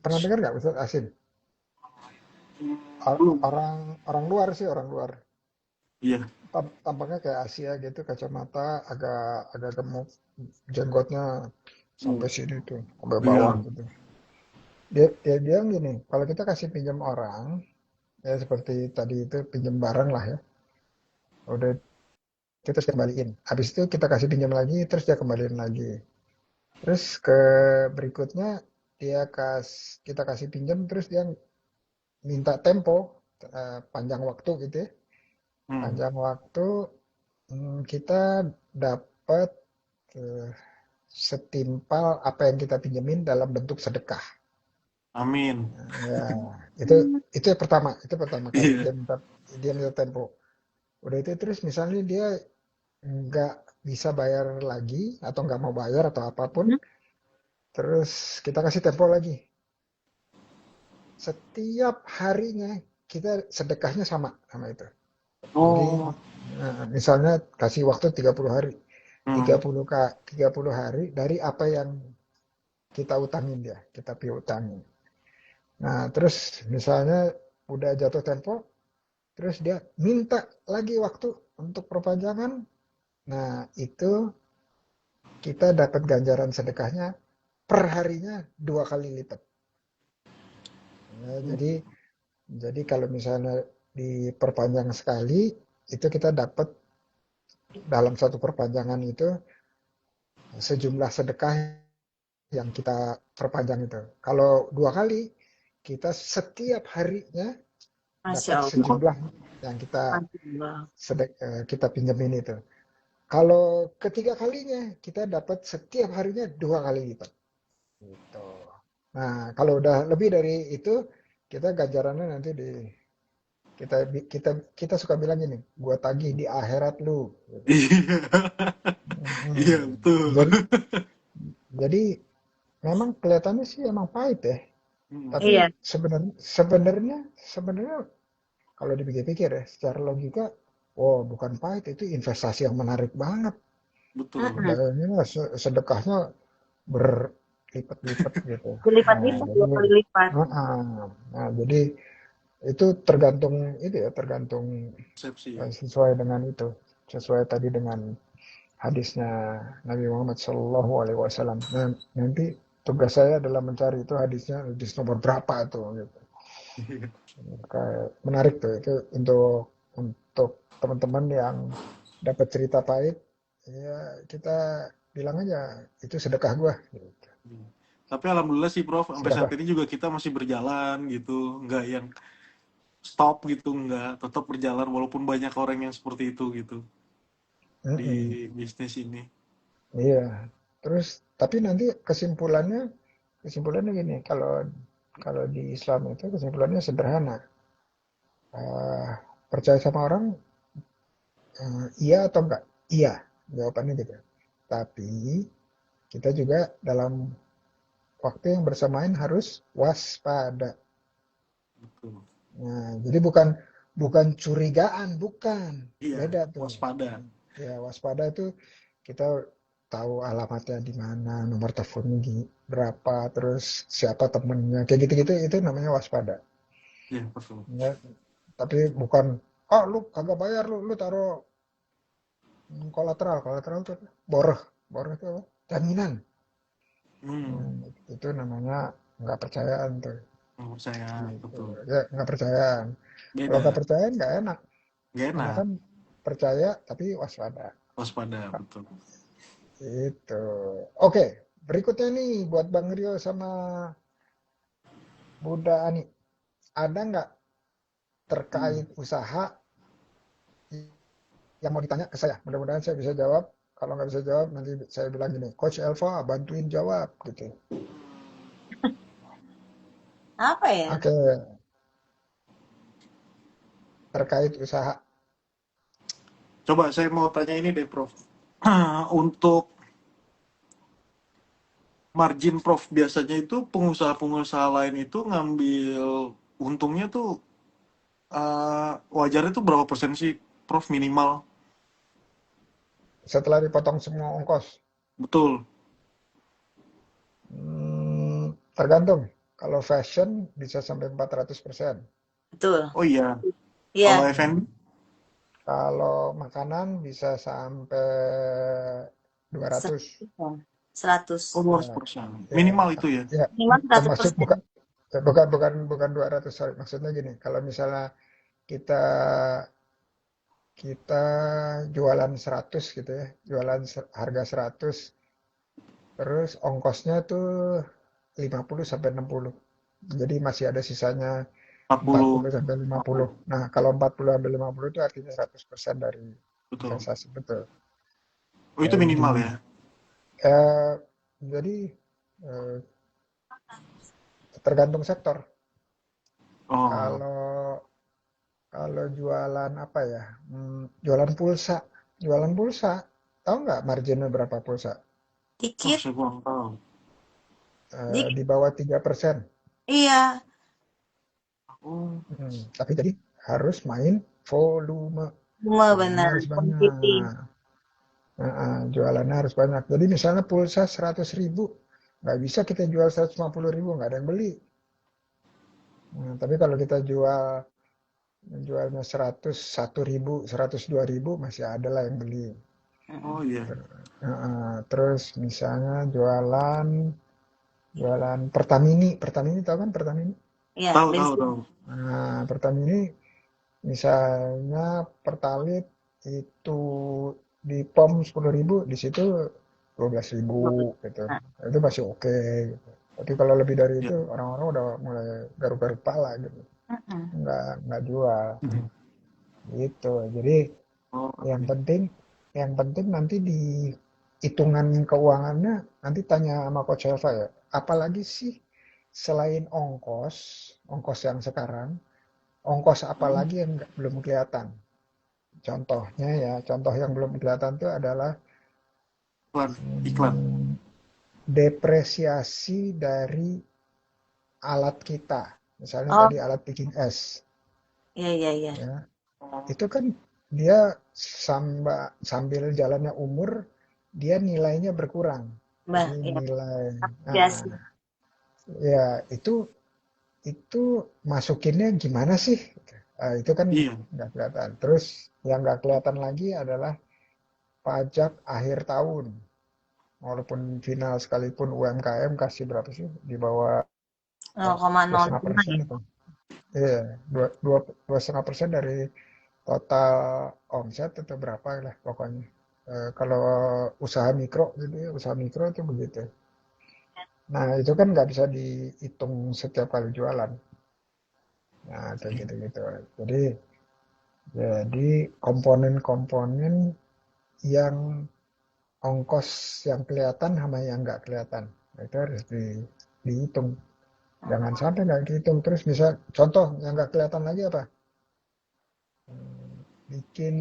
Pernah dengar nggak Ustadz Asim? Belum. Orang orang luar sih orang luar. Iya. Tampaknya kayak Asia gitu, kacamata agak agak gemuk, jenggotnya sampai sini tuh, sampai bawah Iya. gitu. Dia bilang gini, kalau kita kasih pinjam orang, ya seperti tadi itu pinjam barang lah ya, udah kita terus kembaliin. Habis itu kita kasih pinjam lagi, terus dia kembaliin lagi. Terus ke berikutnya kita kasih pinjam, terus dia minta tempo panjang waktu gitu ya. Hmm. Panjang waktu kita dapat eh, setimpal apa yang kita pinjemin dalam bentuk sedekah. Amin. Ya, itu itu yang pertama kali Iya. dia minta tempo. Udah itu terus misalnya dia nggak bisa bayar lagi atau nggak mau bayar atau apapun, terus kita kasih tempo lagi. Setiap harinya kita sedekahnya sama sama itu. Jadi Oh. misalnya kasih waktu 30 hari. Hmm. 30 hari dari apa yang kita utangin dia, kita piutangin. Nah, terus misalnya udah jatuh tempo, terus dia minta lagi waktu untuk perpanjangan. Nah, itu kita dapat ganjaran sedekahnya per harinya 2 kali lipat. Ya, jadi kalau misalnya diperpanjang sekali, itu kita dapat dalam satu perpanjangan itu sejumlah sedekah yang kita perpanjang itu. Kalau 2 kali, kita setiap harinya Masya dapat Allah. sejumlah yang kita Masya Allah. kita pinjemin itu. Kalau ketiga kalinya kita dapat setiap harinya 2 kali lipat. Gitu. Nah, kalau udah lebih dari itu, kita ganjarannya nanti kita kita kita suka bilang gini, gua tagih di akhirat lu. Gitu. Iya. Iya, Mhm. betul. Jadi memang kelihatannya sih emang pahit ya. Hmm. Tapi Iya. sebenarnya kalau dipikir-pikir ya, secara logika, oh bukan pahit itu investasi yang menarik banget. Betul. Bayangin lah sedekahnya berlipat-lipat gitu. Nah, Berlipat-lipat, jadi, 2 kali lipat. nah, jadi itu tergantung itu ya, tergantung Persepsi ya. sesuai dengan itu, sesuai tadi dengan hadisnya Nabi Muhammad Shallallahu Alaihi Wasallam. Nah, nanti tugas saya adalah mencari itu hadisnya, hadis nomor berapa tuh, gitu. Kayak menarik tuh itu untuk teman-teman yang dapat cerita pahit, ya kita bilang aja itu sedekah gua. Gitu. Tapi alhamdulillah sih Prof, sampai saat Sedekah. ini juga kita masih berjalan gitu, nggak yang stop gitu, nggak, tetap berjalan walaupun banyak orang yang seperti itu gitu di Mm-mm. bisnis ini. Iya. Terus tapi nanti kesimpulannya gini, kalau kalau di Islam itu kesimpulannya sederhana. Eh, percaya sama orang, iya atau enggak? Iya, jawabannya gitu. Tapi kita juga dalam waktu yang bersamaan harus waspada. Betul. Nah, jadi bukan bukan curigaan, bukan. Iya, Beda tuh. waspada. Ya, waspada itu kita tahu alamatnya di mana, nomor teleponnya berapa, terus siapa temennya, kayak gitu-gitu itu namanya waspada. Iya, betul. Ya, tapi bukan, lu kagak bayar lu taruh kolateral, kolateral tuh boreh, boreh itu apa? Jaminan. Hmm, Hmm, itu namanya nggak percayaan tuh. menurut saya Gitu. betul. Ya nggak percayaan. Kalau nggak Beda, percayaan nggak enak, gak karena enak. kan percaya tapi waspada. Waspada, betul. Itu. Oke, berikutnya nih buat Bang Rio sama Buddha Ani, ada nggak Hmm. terkait usaha yang mau ditanya ke saya? Mudah-mudahan saya bisa jawab. Kalau nggak bisa jawab, nanti saya bilang gini, Coach Elva, bantuin jawab, gitu. Apa ya? Oke, terkait usaha. Coba saya mau tanya ini deh, Prof. Untuk margin, Prof, biasanya itu pengusaha-pengusaha lain itu ngambil untungnya tuh wajarnya tuh berapa persen sih, Prof, minimal? Setelah dipotong semua ongkos, Betul. tergantung. Kalau fashion bisa sampai 400%. Betul. Oh iya, kalau Iya, F&B Kalau makanan bisa sampai 200. 100 ya. 100. oh Ya, 200%. ya, Minimal itu ya. ya, Minimal termasuk 100%. bukan 200, sorry. Maksudnya gini, kalau misalnya kita kita jualan 100 gitu ya, jualan harga 100, terus ongkosnya tuh 50 sampai 60. Jadi masih ada sisanya 40, 40 sampai 50. Nah, kalau 40 sampai 50 itu artinya 100% dari betul. investasi, betul. Oh itu Jadi, minimal ya. eh, jadi eh, tergantung sektor. Oh, Kalau kalau jualan apa ya? Jualan pulsa. Jualan pulsa. Tahu nggak marginnya berapa pulsa? oh Dikit, saya kurang tahu. dikit. Di bawah 3%. Iya, Oh, Tapi jadi harus main volume. cuma Volumenya benar. harus Quantity. banyak. Jualannya harus banyak. Jadi misalnya pulsa 100.000, nggak bisa kita jual 150.000, nggak ada yang beli. Tapi kalau kita jualnya 101.000, 102.000, masih ada lah yang beli. Mm-mm. oh iya. Terus misalnya jualan jualan Pertamini, Pertamini tahu kan Pertamini? Iya, Tahu tahu bensin. tahu. Pertamini misalnya Pertalite itu di POM 10.000, di situ 12.000 gitu. Nah, Itu masih oke gitu. Tapi kalau lebih dari Ya. itu orang-orang udah mulai garuk-garuk pala gitu. mm-mm. Nggak jual gitu. Jadi Oh, yang oke. penting yang penting nanti di hitungan keuangannya nanti tanya sama Coach Elva ya. Apalagi sih selain ongkos, ongkos yang sekarang, ongkos apa Hmm, lagi yang belum kelihatan? Contohnya ya, contoh yang belum kelihatan itu adalah iklan, iklan. hmm, depresiasi dari alat kita. Misalnya Oh, tadi alat bikin es, iya, iya, iya. ya, Oh, itu kan dia sambil jalannya umur, dia nilainya berkurang. Mbak, Jadi iya. nilai, Biasa. ya itu masukinnya gimana sih? Itu kan iya. nggak kelihatan. Terus yang nggak kelihatan lagi adalah pajak akhir tahun. Walaupun final sekalipun UMKM kasih berapa sih? Di bawah 2,5 0,05 persen ya. itu. Iya, dua setengah persen dari total omset atau berapa lah pokoknya. Kalau usaha mikro gitu ya, usaha mikro itu begitu. Nah itu kan nggak bisa dihitung setiap kali jualan. Nah kayak gitu-gitu. Jadi komponen-komponen yang ongkos yang kelihatan sama yang nggak kelihatan. Nah, itu harus dihitung. Jangan sampai nggak dihitung. Terus bisa contoh yang nggak kelihatan lagi apa? Bikin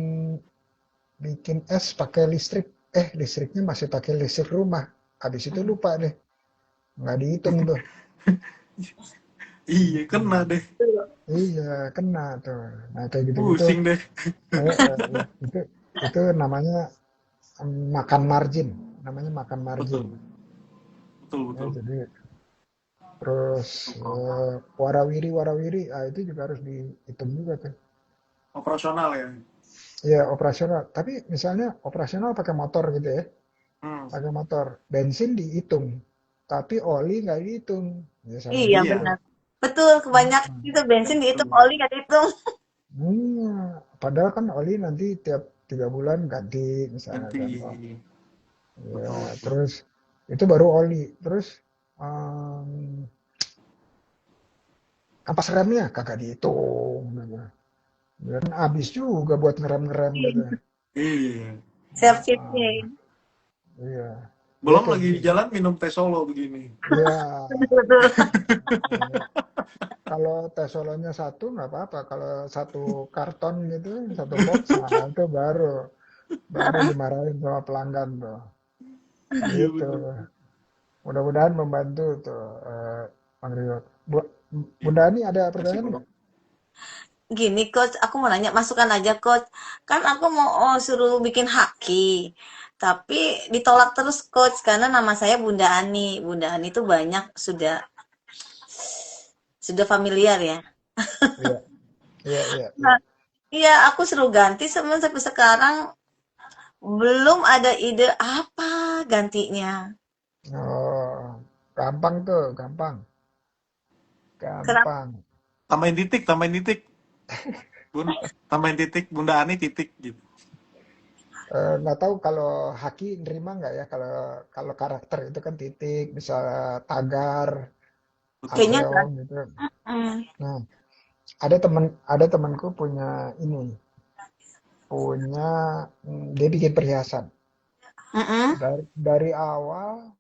bikin es pakai listrik. Listriknya masih pakai listrik rumah. Habis itu lupa deh. Nggak dihitung tuh. Iya, kena deh. Iya, kena tuh. Nah, kayak gitu-gitu. Pusing deh. Ya, itu namanya makan margin. namanya makan margin. Betul, betul, Ya, betul. jadi terus warawiri, itu juga harus dihitung juga tuh. Operasional ya. Ya operasional, tapi misalnya operasional pakai motor gitu ya, Hmm. pakai motor, bensin dihitung, tapi oli nggak dihitung, ya sama Iya juga. benar. Betul, kebanyakan Hmm. itu bensin dihitung, Betul. oli nggak dihitung. Iya, padahal kan oli nanti tiap 3 bulan ganti misalnya Ganti. contoh. Ya, Betul, betul. terus itu baru oli. Terus em, ampas remnya kagak dihitung gitu. Dan habis juga buat ngerem-ngerem gitu. Iya. Servisnya. Ah, iya. Ya Belum kayak lagi gitu. di jalan minum teh solo begini. Ya, Betul. ya. Kalau teh solonya satu nggak apa-apa. Kalau satu karton gitu, satu box, nah itu baru dimarahin sama pelanggan tuh. Iya Gitu. betul. Mudah-mudahan membantu tuh, Bang Rio. Bunda Ani ada Kasih pertanyaan Bang. nggak? Gini coach, aku mau nanya masukan aja coach. Kan aku mau suruh bikin haki. Tapi ditolak terus coach karena nama saya Bunda Ani. Bunda Ani itu banyak sudah familiar ya. Iya, iya, iya, iya. Nah, iya aku suruh ganti sampai sekarang belum ada ide apa gantinya. Oh, gampang tuh, gampang, Kenapa? gampang. Tambahin titik, tambahin titik. Bun, tambahin titik, Bunda Ani titik gitu. Nggak tahu kalau Haki nerima nggak ya kalau kalau karakter itu kan titik, bisa tagar, Betul. Kayaknya enggak. Akeong gitu. Hmm. Nah, ada temanku punya ini, dia bikin perhiasan. Mm-mm. Dari awal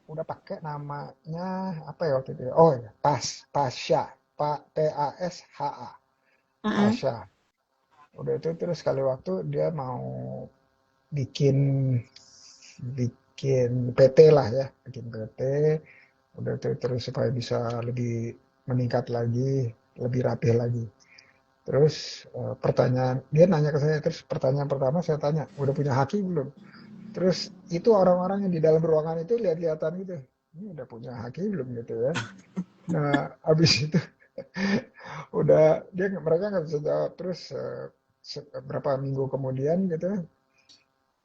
udah pakai namanya apa ya waktu itu? Oh, ya, Pasha, Pasha, Mm-mm. Pasha. Udah itu terus sekali waktu dia mau bikin bikin PT lah ya, bikin PT. Udah itu terus supaya bisa lebih meningkat lagi, lebih rapih lagi. Terus pertanyaan dia nanya ke saya, terus pertanyaan pertama saya tanya, udah punya haki belum? Terus itu orang-orang yang di dalam ruangan itu lihat-lihatan gitu, ini udah punya haki belum gitu ya. Nah, habis itu mereka nggak bisa jawab. Terus berapa minggu kemudian gitu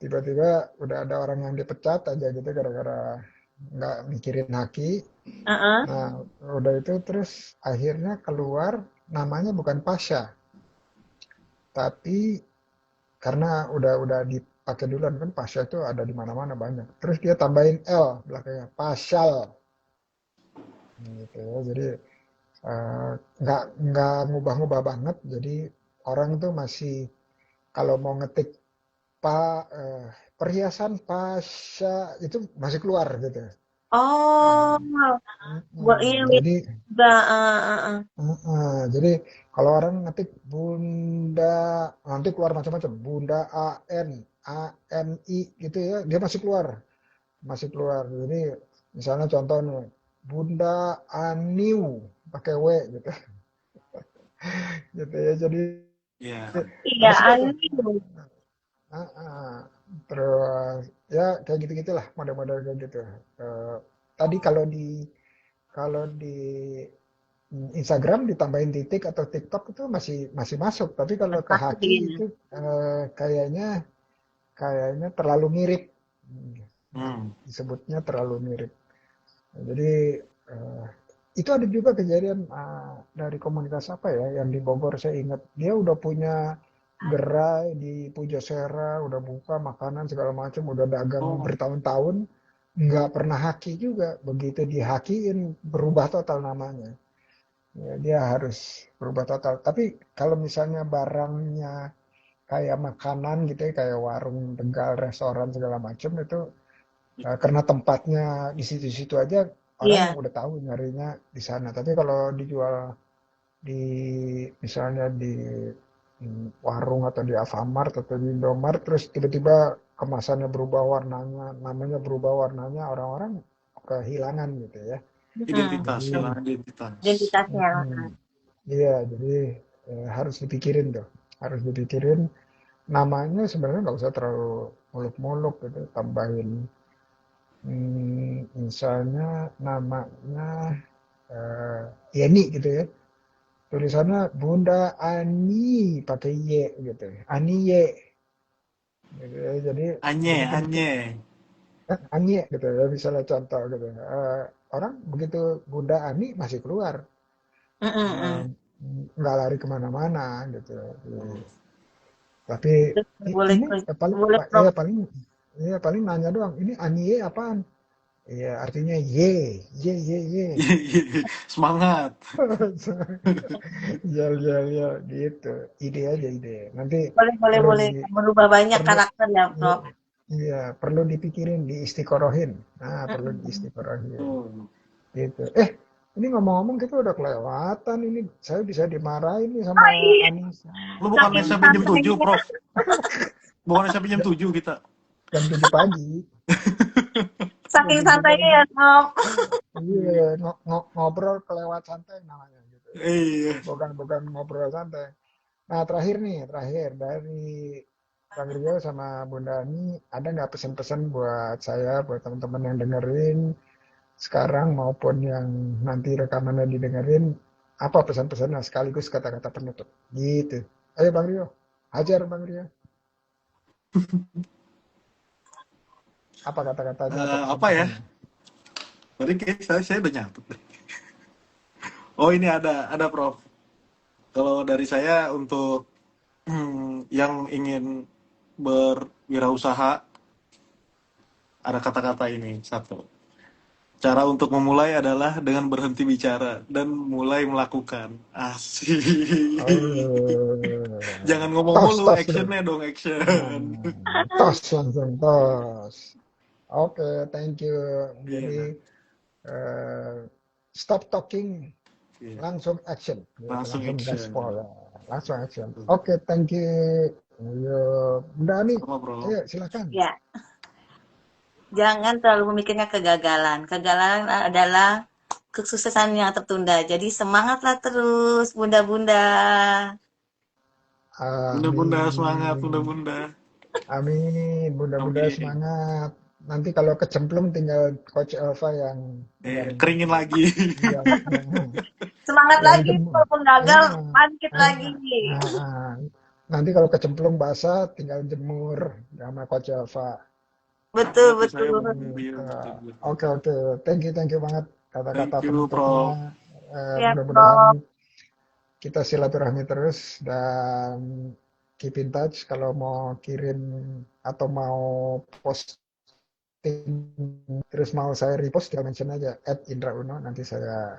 tiba-tiba udah ada orang yang dipecat aja gitu gara-gara nggak mikirin haki. Uh-uh. Nah, udah itu terus akhirnya keluar namanya bukan Pasha, tapi karena udah dipakai duluan kan Pasha itu ada di mana-mana banyak. Terus dia tambahin L belakangnya, Pasyal gitu ya. Jadi eh, nggak ngubah-ngubah banget. Jadi orang tuh masih kalau mau ngetik perhiasan Pasha itu masih keluar gitu. Oh, iya Jadi juga. jadi kalau orang ngetik Bunda nanti keluar macam-macam Bunda ANI gitu ya dia masih keluar. Jadi misalnya contohnya Bunda Aniu pakai W gitu gitu ya. Jadi Iya. Iya, ada semua tuh. aneh. Ah, ah. Terus ya kayak gitu-gitulah model-model kayak gitu. Eh, Tadi kalau di Instagram ditambahin titik atau TikTok itu masih masih masuk, tapi kalau ke Masuk Haki dia. itu kayaknya terlalu mirip. Nah, Hmm. disebutnya terlalu mirip. Nah, jadi eh, itu ada juga kejadian dari komunitas apa ya yang di Bogor saya ingat dia udah punya gerai di Pujasera, udah buka makanan segala macam, udah dagang Oh, bertahun-tahun, nggak pernah haki juga. Begitu dihakiin berubah total namanya. Ya, dia harus berubah total. Tapi kalau misalnya barangnya kayak makanan gitu ya, kayak warung Tegal, restoran segala macam itu karena tempatnya di situ-situ aja orang Iya. udah tahu nyarinya di sana. Tapi kalau dijual di misalnya di warung atau di Alfamart atau di Indomart terus tiba-tiba kemasannya berubah warnanya, namanya berubah warnanya, orang-orang kehilangan gitu ya. Mm-mm. identitas, Jadi hilang identitas. Identitasnya. iya, jadi harus dipikirin tuh, harus dipikirin namanya sebenarnya nggak usah terlalu. muluk-muluk gitu, tambahin misalnya namanya Yeni gitu ya. Tulisannya Bunda Ani pakai Y gitu. Ani Y. Gitu ya. Jadi Anye, begitu anye. Ani gitu ya, misalnya contoh gitu. Orang begitu Bunda Ani masih keluar. Eh, Mm-mm. nggak lari kemana-mana gitu. Oh. Tapi Boleh, ini paling boleh, Prof. paling nanya doang. Ini Ani Y apaan? Iya, artinya Y, Y, Y, Y. Semangat. Yel, yel, yel, gitu. Ide aja ide. Nanti Boleh, boleh, perlu boleh. di Merubah banyak perlu karakter ya, iya, Prof. iya, perlu dipikirin, diistiqorohin. Nah, perlu Mm-mm. diistiqorohin. Tuh. Gitu. Ini ngomong-ngomong kita udah kelewatan ini. Saya bisa dimarahin nih Oh, sama iya. Anissa, Lu bukan Saking sampai jam 7, santainya. Prof. Bukan sampai jam 7 kita. jam 7 pagi. Jam Saking 7 santainya pagi. ya, Prof. Iya, ngobrol kelewat santai namanya gitu. Iya. Bukan ngobrol santai. Nah, terakhir dari Bang Rio sama Bunda Ani, ada nggak pesan-pesan buat saya, buat teman-teman yang dengerin sekarang maupun yang nanti rekamannya didengerin, apa pesan-pesannya sekaligus kata-kata penutup? Gitu. Ayo Bang Rio, hajar Bang Rio. Apa kata-katanya, apa Apa ya? pesan-pesannya? Tadi kayak saya udah nyatet deh. Oh, ini ada Prof. Kalau dari saya untuk yang ingin berwirausaha, ada kata-kata ini satu. Cara untuk memulai adalah dengan berhenti bicara dan mulai melakukan. Asik. Oh, Jangan ngomong tos, mulu, tos. actionnya dong, action. Tos langsung, tos. Oke, thank you. Jadi, Iya, eh, stop talking, iya. langsung action gitu, Langsung langsung gaspol action. ya. Langsung action. Oke, thank you. Yo, Bunda Ani, Apa, Bro? ayo silakan. Ya, jangan terlalu memikirnya kegagalan. Kegagalan adalah kesuksesan yang tertunda. Jadi semangatlah terus, bunda-bunda. Bunda-bunda semangat, Amin. bunda-bunda. Amin. Bunda-bunda Amin. semangat. Nanti kalau kecemplung tinggal Coach Elva Keringin lagi. Semangat yang lagi, jemur. walaupun gagal, Ah, bangkit lagi. ah, Nanti kalau kecemplung basah tinggal jemur sama Coach Elva. Betul, Sama tuh betul. saya mau mobil. Gitu. Betul, betul. Oke, oke. Thank you banget kata-kata Thank you, penutupnya. Prof. Ya, Mudah-mudahan Prof. kita silaturahmi terus dan keep in touch kalau mau kirim atau mau posting terus mau saya repost tinggal mention aja @Indra Uno nanti saya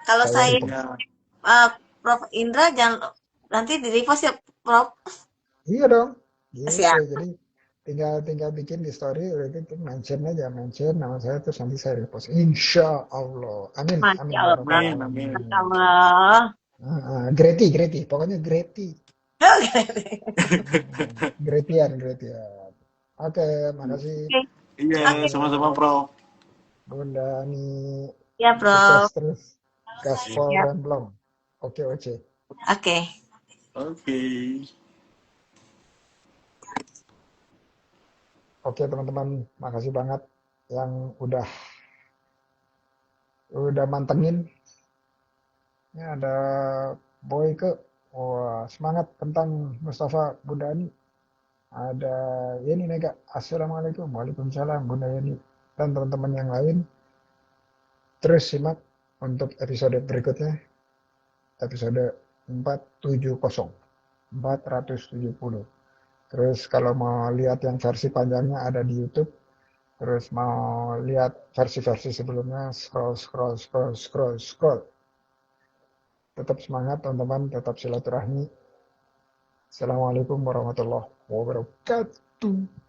Kalau saya saya, repost. Ya, Prof. Indra, jangan nanti di repost ya, Prof. Iya dong. Gitu. Siap. Jadi tinggal tinggal bikin di story udah gitu mention aja mention nama saya terus nanti saya repost. Insya Allah. Amin. Masya Amin ya Allah, rabbal Prof. amin, amin. Masya alamin. Allah. Greti. Pokoknya Greti. Oke. Gretian. Oke, makasih Iya, Oke. sama-sama, buat Prof. Bunda nih Ya, sukses Prof. terus. Gaspol Ya. Remblong. Oke. Oke. Oke. Oke teman-teman, makasih banget yang udah mantengin. Ini ada Boyke. Wah, semangat tentang Mustafa Bunda Ani. Ada Yeni Mega. Assalamualaikum. Waalaikumsalam Bunda Yeni. Dan teman-teman yang lain. Terus simak untuk episode berikutnya. Episode 470. 470. Terus kalau mau lihat yang versi panjangnya ada di YouTube. Terus mau lihat versi-versi sebelumnya, scroll. Tetap semangat teman-teman, tetap silaturahmi. Assalamualaikum warahmatullahi wabarakatuh.